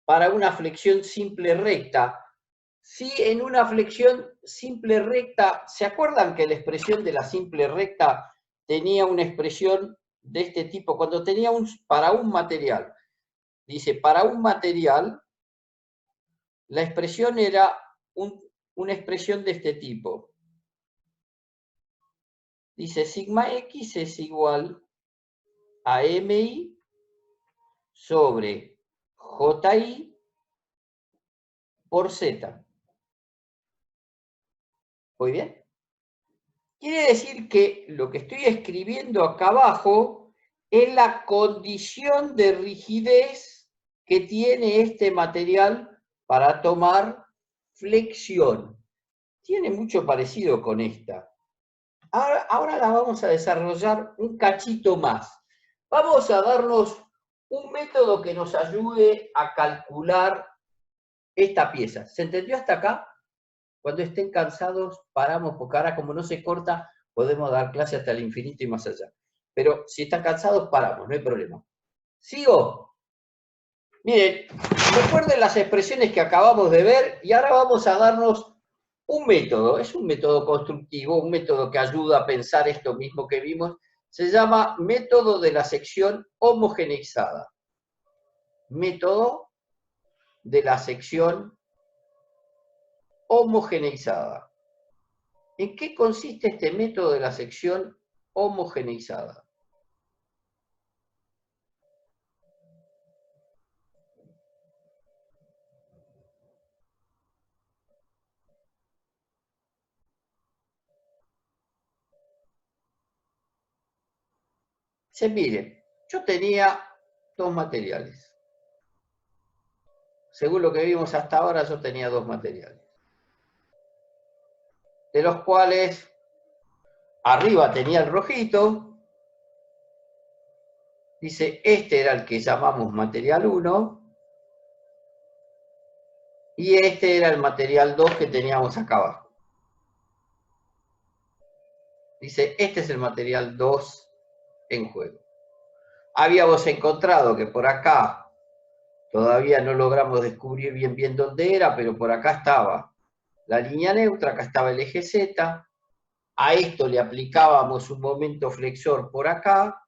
para una flexión simple recta. Si en una flexión simple recta, ¿se acuerdan que la expresión de la simple recta tenía una expresión de este tipo? Cuando tenía para un material, dice, para un material, la expresión era una expresión de este tipo. Dice, sigma x es igual a mi sobre ji por z. ¿Muy bien? Quiere decir que lo que estoy escribiendo acá abajo es la condición de rigidez que tiene este material para tomar flexión. Tiene mucho parecido con esta. Ahora la vamos a desarrollar un cachito más. Vamos a darnos un método que nos ayude a calcular esta pieza. ¿Se entendió hasta acá? Cuando estén cansados, paramos, porque ahora como no se corta, podemos dar clase hasta el infinito y más allá. Pero si están cansados, paramos, no hay problema. ¿Sigo? Miren, recuerden las expresiones que acabamos de ver y ahora vamos a darnos un método. Es un método constructivo, un método que ayuda a pensar esto mismo que vimos. Se llama método de la sección homogeneizada. Método de la sección homogeneizada. ¿En qué consiste este método de la sección homogeneizada? Se miren, yo tenía dos materiales. Según lo que vimos hasta ahora, yo tenía dos materiales. De los cuales arriba tenía el rojito. Dice, este era el que llamamos material 1. Y este era el material 2 que teníamos acá abajo. Dice, este es el material 2 en juego. Habíamos encontrado que por acá, todavía no logramos descubrir bien dónde era, pero por acá estaba la línea neutra, acá estaba el eje Z. A esto le aplicábamos un momento flexor por acá.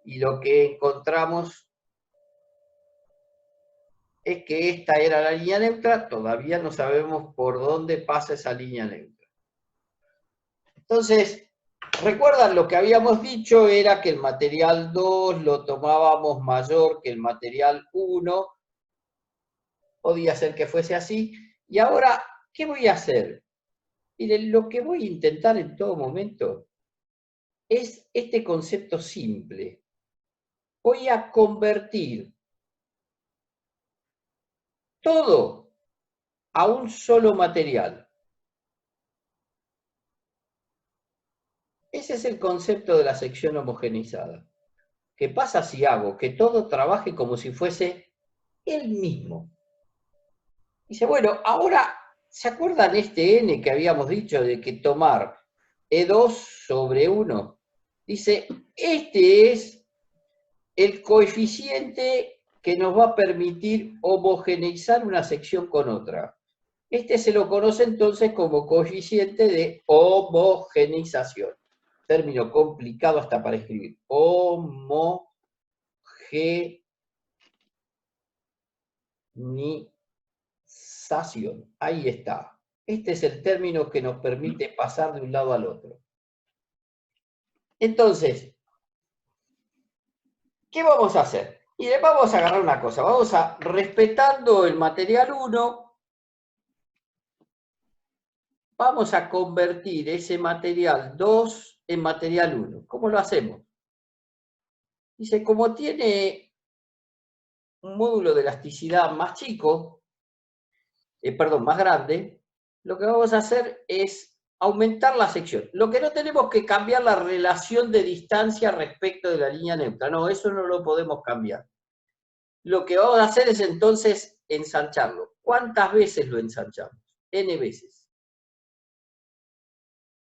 Y lo que encontramos es que esta era la línea neutra, todavía no sabemos por dónde pasa esa línea neutra. Entonces, ¿recuerdan lo que habíamos dicho? Era que el material 2 lo tomábamos mayor que el material 1. Podía ser que fuese así. Y ahora, ¿qué voy a hacer? Miren, lo que voy a intentar en todo momento es este concepto simple. Voy a convertir todo a un solo material. Ese es el concepto de la sección homogeneizada. ¿Qué pasa si hago que todo trabaje como si fuese el mismo? Dice, bueno, ahora, ¿se acuerdan este n que habíamos dicho de que tomar E2 sobre 1? Dice, este es el coeficiente que nos va a permitir homogeneizar una sección con otra. Este se lo conoce entonces como coeficiente de homogeneización. Término complicado hasta para escribir. Homogenización. Ahí está. Este es el término que nos permite pasar de un lado al otro. Entonces, ¿qué vamos a hacer? Y le vamos a agarrar una cosa. Vamos a, respetando el material 1, vamos a convertir ese material 2 en material 1. ¿Cómo lo hacemos? Dice, como tiene un módulo de elasticidad más chico, más grande, lo que vamos a hacer es aumentar la sección. Lo que no tenemos que cambiar la relación de distancia respecto de la línea neutra. No, eso no lo podemos cambiar. Lo que vamos a hacer es entonces ensancharlo. ¿Cuántas veces lo ensanchamos? N veces.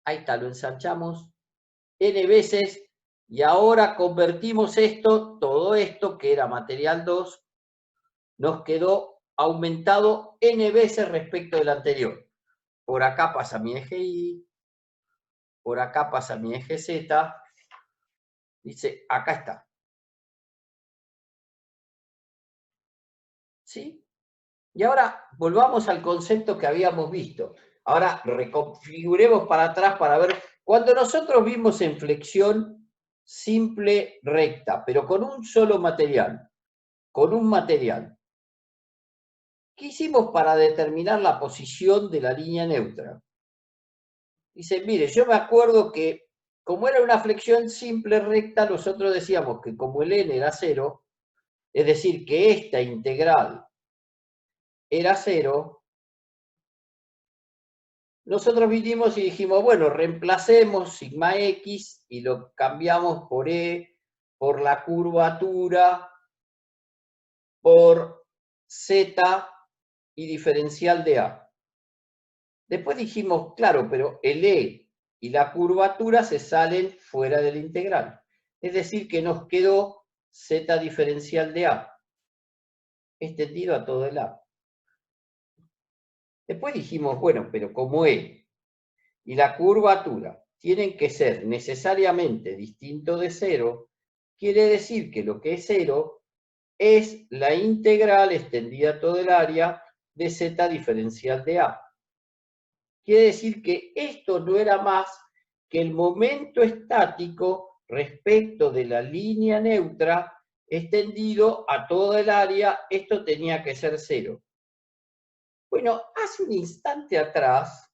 Ahí está, lo ensanchamos N veces. Y ahora convertimos esto, todo esto que era material 2, nos quedó aumentado N veces respecto del anterior. Por acá pasa mi eje Y, por acá pasa mi eje Z. Dice, acá está. ¿Sí? Y ahora volvamos al concepto que habíamos visto. Ahora reconfiguremos para atrás para ver, cuando nosotros vimos en flexión simple recta, pero con un solo material, con un material, ¿qué hicimos para determinar la posición de la línea neutra? Dice, mire, yo me acuerdo que como era una flexión simple recta, nosotros decíamos que como el n era 0, es decir, que esta integral era 0, nosotros vinimos y dijimos, bueno, reemplacemos sigma x y lo cambiamos por E, por la curvatura, por Z y diferencial de A. Después dijimos, claro, pero el E y la curvatura se salen fuera de la integral. Es decir, que nos quedó Z diferencial de A, extendido a todo el A. Después dijimos, bueno, pero como E y la curvatura tienen que ser necesariamente distintos de 0, quiere decir que lo que es 0 es la integral extendida a todo el área de Z diferencial de A. Quiere decir que esto no era más que el momento estático respecto de la línea neutra extendido a toda el área, esto tenía que ser 0. Bueno, hace un instante atrás,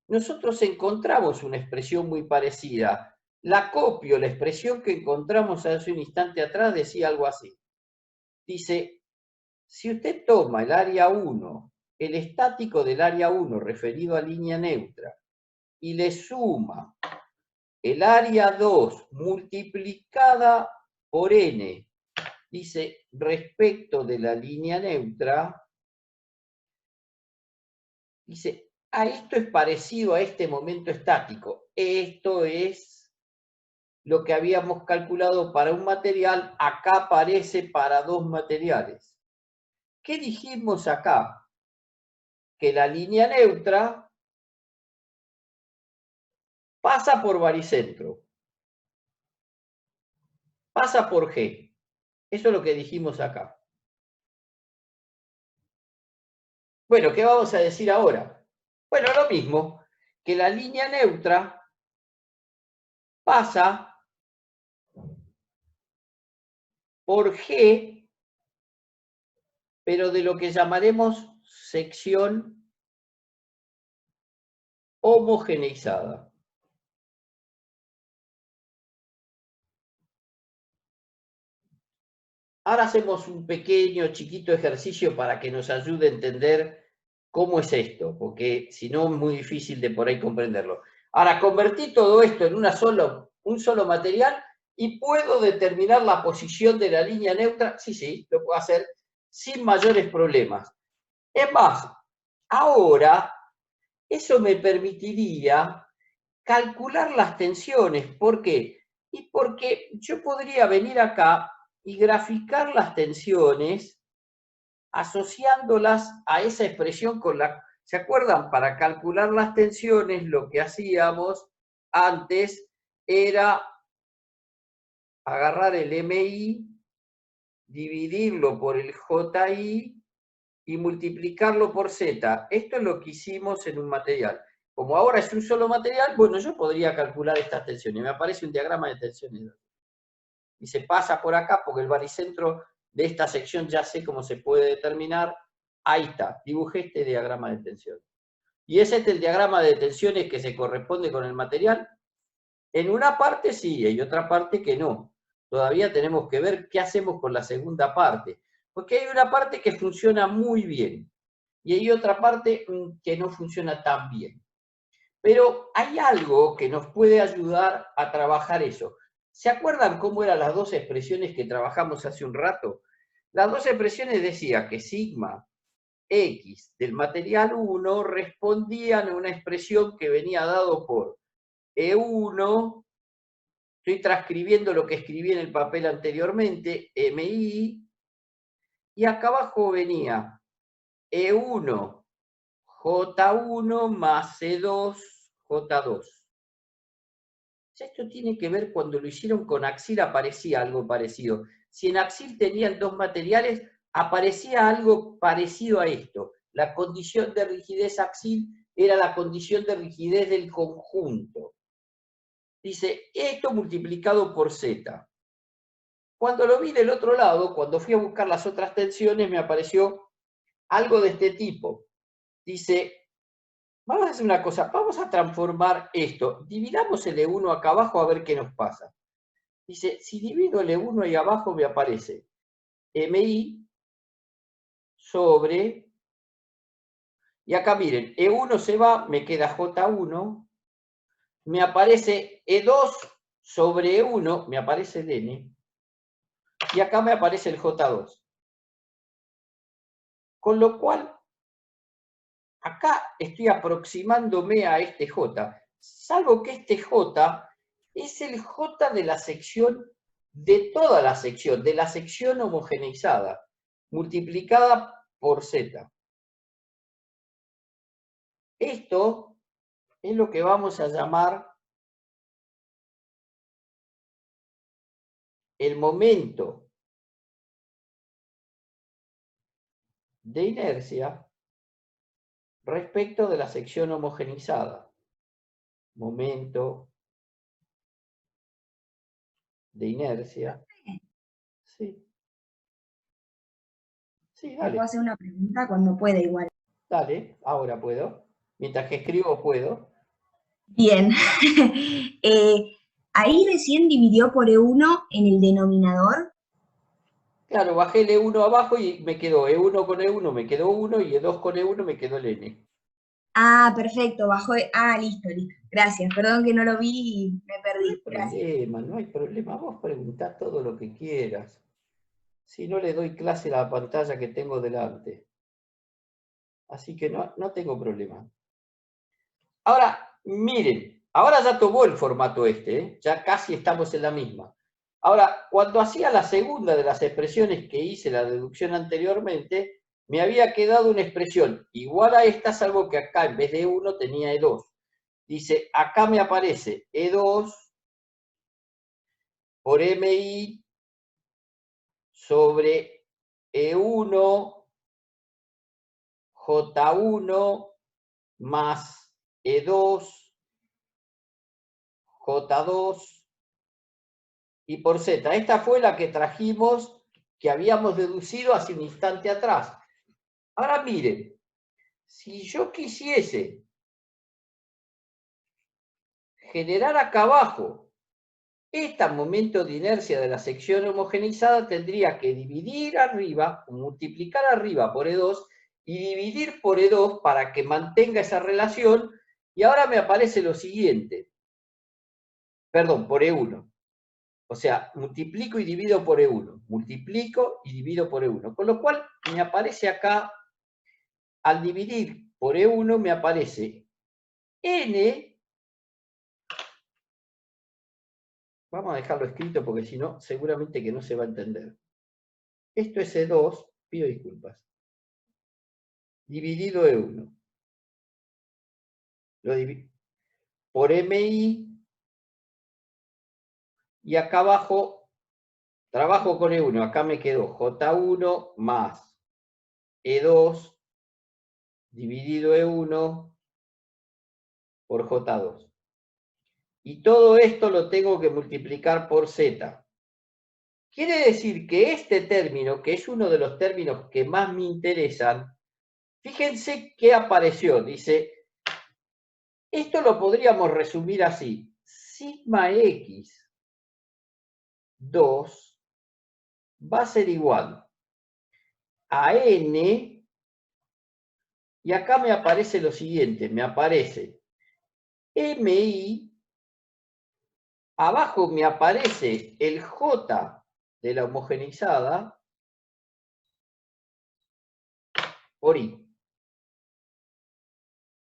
nosotros encontramos una expresión muy parecida. La copio, la expresión que encontramos hace un instante atrás decía algo así. Dice, si usted toma el área 1, el estático del área 1 referido a línea neutra, y le suma el área 2 multiplicada por n, dice, respecto de la línea neutra, dice, esto es parecido a este momento estático. Esto es lo que habíamos calculado para un material, acá aparece para dos materiales. ¿Qué dijimos acá? Que la línea neutra pasa por baricentro, pasa por G. Eso es lo que dijimos acá. Bueno, ¿qué vamos a decir ahora? Bueno, lo mismo, que la línea neutra pasa por G, pero de lo que llamaremos sección homogeneizada. Ahora hacemos un pequeño, chiquito ejercicio para que nos ayude a entender cómo es esto, porque si no es muy difícil de por ahí comprenderlo. Ahora, convertí todo esto en un solo material y puedo determinar la posición de la línea neutra. Sí, lo puedo hacer sin mayores problemas. Es más, ahora eso me permitiría calcular las tensiones. ¿Por qué? Y porque yo podría venir acá y graficar las tensiones asociándolas a esa expresión con la... ¿Se acuerdan? Para calcular las tensiones lo que hacíamos antes era agarrar el MI, dividirlo por el JI y multiplicarlo por Z. Esto es lo que hicimos en un material. Como ahora es un solo material, bueno, yo podría calcular estas tensiones. Me aparece un diagrama de tensiones. Y se pasa por acá porque el baricentro de esta sección ya sé cómo se puede determinar. Ahí está, dibujé este diagrama de tensión. ¿Y es este el diagrama de tensiones que se corresponde con el material? En una parte sí, y otra parte que no. Todavía tenemos que ver qué hacemos con la segunda parte. Porque hay una parte que funciona muy bien. y hay otra parte que no funciona tan bien. Pero hay algo que nos puede ayudar a trabajar eso. ¿Se acuerdan cómo eran las dos expresiones que trabajamos hace un rato? Las dos expresiones decían que sigma X del material 1 respondían a una expresión que venía dado por E1, estoy transcribiendo lo que escribí en el papel anteriormente, MI, y acá abajo venía E1 J1 más C2 J2. Esto tiene que ver cuando lo hicieron con Axil, aparecía algo parecido. Si en Axil tenían dos materiales, aparecía algo parecido a esto. La condición de rigidez Axil era la condición de rigidez del conjunto. Dice, esto multiplicado por Z. Cuando lo vi del otro lado, cuando fui a buscar las otras tensiones, me apareció algo de este tipo. Dice, vamos a hacer una cosa, vamos a transformar esto. Dividamos el E1 acá abajo a ver qué nos pasa. Dice, si divido el E1 ahí abajo me aparece MI sobre... Y acá miren, E1 se va, me queda J1. Me aparece E2 sobre E1, me aparece el N. Y acá me aparece el J2. Con lo cual, acá estoy aproximándome a este J. Salvo que este J es el J de la sección, de toda la sección homogeneizada, multiplicada por Z. Esto es lo que vamos a llamar el momento de inercia respecto de la sección homogeneizada. Momento de inercia. Sí. Sí, dale. ¿Puedo hacer una pregunta cuando pueda igual? Dale, ahora puedo. Mientras que escribo puedo. Bien. Ahí recién dividió por E1 en el denominador. Claro, bajé el E1 abajo y me quedó E1 con E1, me quedó 1, y E2 con E1 me quedó el N. Ah, perfecto, bajó. Listo, listo. Gracias, perdón que no lo vi y me perdí. Gracias. No hay problema. Vos preguntás todo lo que quieras. Si no le doy clase a la pantalla que tengo delante. Así que no tengo problema. Ahora, miren, ahora ya tomó el formato este, ¿eh? Ya casi estamos en la misma. Ahora, cuando hacía la segunda de las expresiones que hice la deducción anteriormente, me había quedado una expresión igual a esta, salvo que acá en vez de E1 tenía E2. Dice, acá me aparece E2 por MI sobre E1 J1 más E2 J2 y por Z. Esta fue la que trajimos, que habíamos deducido hace un instante atrás. Ahora miren, si yo quisiese generar acá abajo este momento de inercia de la sección homogeneizada, tendría que dividir arriba, multiplicar arriba por E2 y dividir por E2 para que mantenga esa relación. Y ahora me aparece lo siguiente. Perdón, por E1. O sea, multiplico y divido por E1. Multiplico y divido por E1. Con lo cual me aparece acá, al dividir por E1, me aparece N. Vamos a dejarlo escrito porque si no, seguramente que no se va a entender. Esto es E2, pido disculpas. Dividido E1. Lo divido por MI. Y acá abajo, trabajo con E1. Acá me quedó J1 más E2 dividido E1 por J2. Y todo esto lo tengo que multiplicar por Z. Quiere decir que este término, que es uno de los términos que más me interesan, fíjense qué apareció. Dice, esto lo podríamos resumir así. Sigma X 2 va a ser igual a N Y acá me aparece lo siguiente, me aparece MI, abajo me aparece el J de la homogeneizada por I.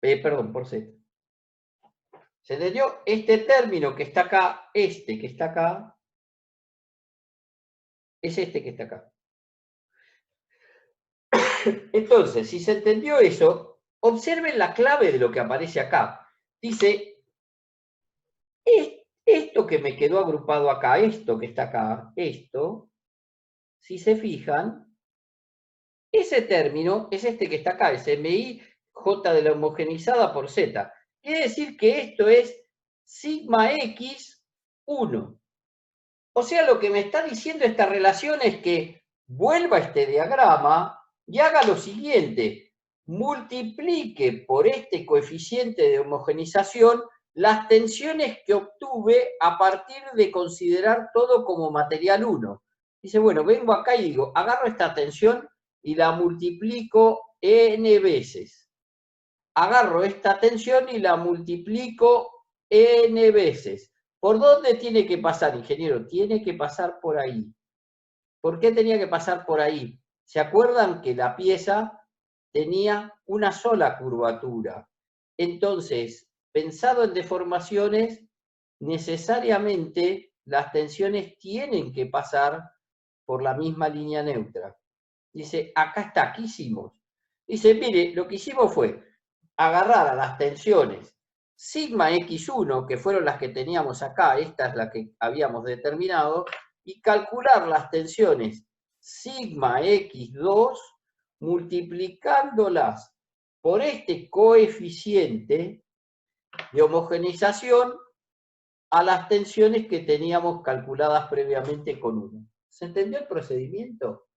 Perdón, por Z. ¿Se entendió? Este término que está acá, este que está acá, es este que está acá. Entonces, si se entendió eso, observen la clave de lo que aparece acá. Dice, esto que me quedó agrupado acá, esto que está acá, esto, si se fijan, ese término es este que está acá, es MI, J de la homogeneizada por Z. Quiere decir que esto es sigma X 1. O sea, lo que me está diciendo esta relación es que vuelva a este diagrama y haga lo siguiente, multiplique por este coeficiente de homogenización las tensiones que obtuve a partir de considerar todo como material 1. Dice, bueno, vengo acá y digo, agarro esta tensión y la multiplico n veces. Agarro esta tensión y la multiplico n veces. ¿Por dónde tiene que pasar, ingeniero? Tiene que pasar por ahí. ¿Por qué tenía que pasar por ahí? ¿Se acuerdan que la pieza tenía una sola curvatura? Entonces, pensado en deformaciones, necesariamente las tensiones tienen que pasar por la misma línea neutra. Dice, acá está, ¿qué hicimos? Dice, mire, lo que hicimos fue agarrar a las tensiones sigma x1, que fueron las que teníamos acá, esta es la que habíamos determinado, y calcular las tensiones sigma x2 multiplicándolas por este coeficiente de homogeneización a las tensiones que teníamos calculadas previamente con 1. ¿Se entendió el procedimiento?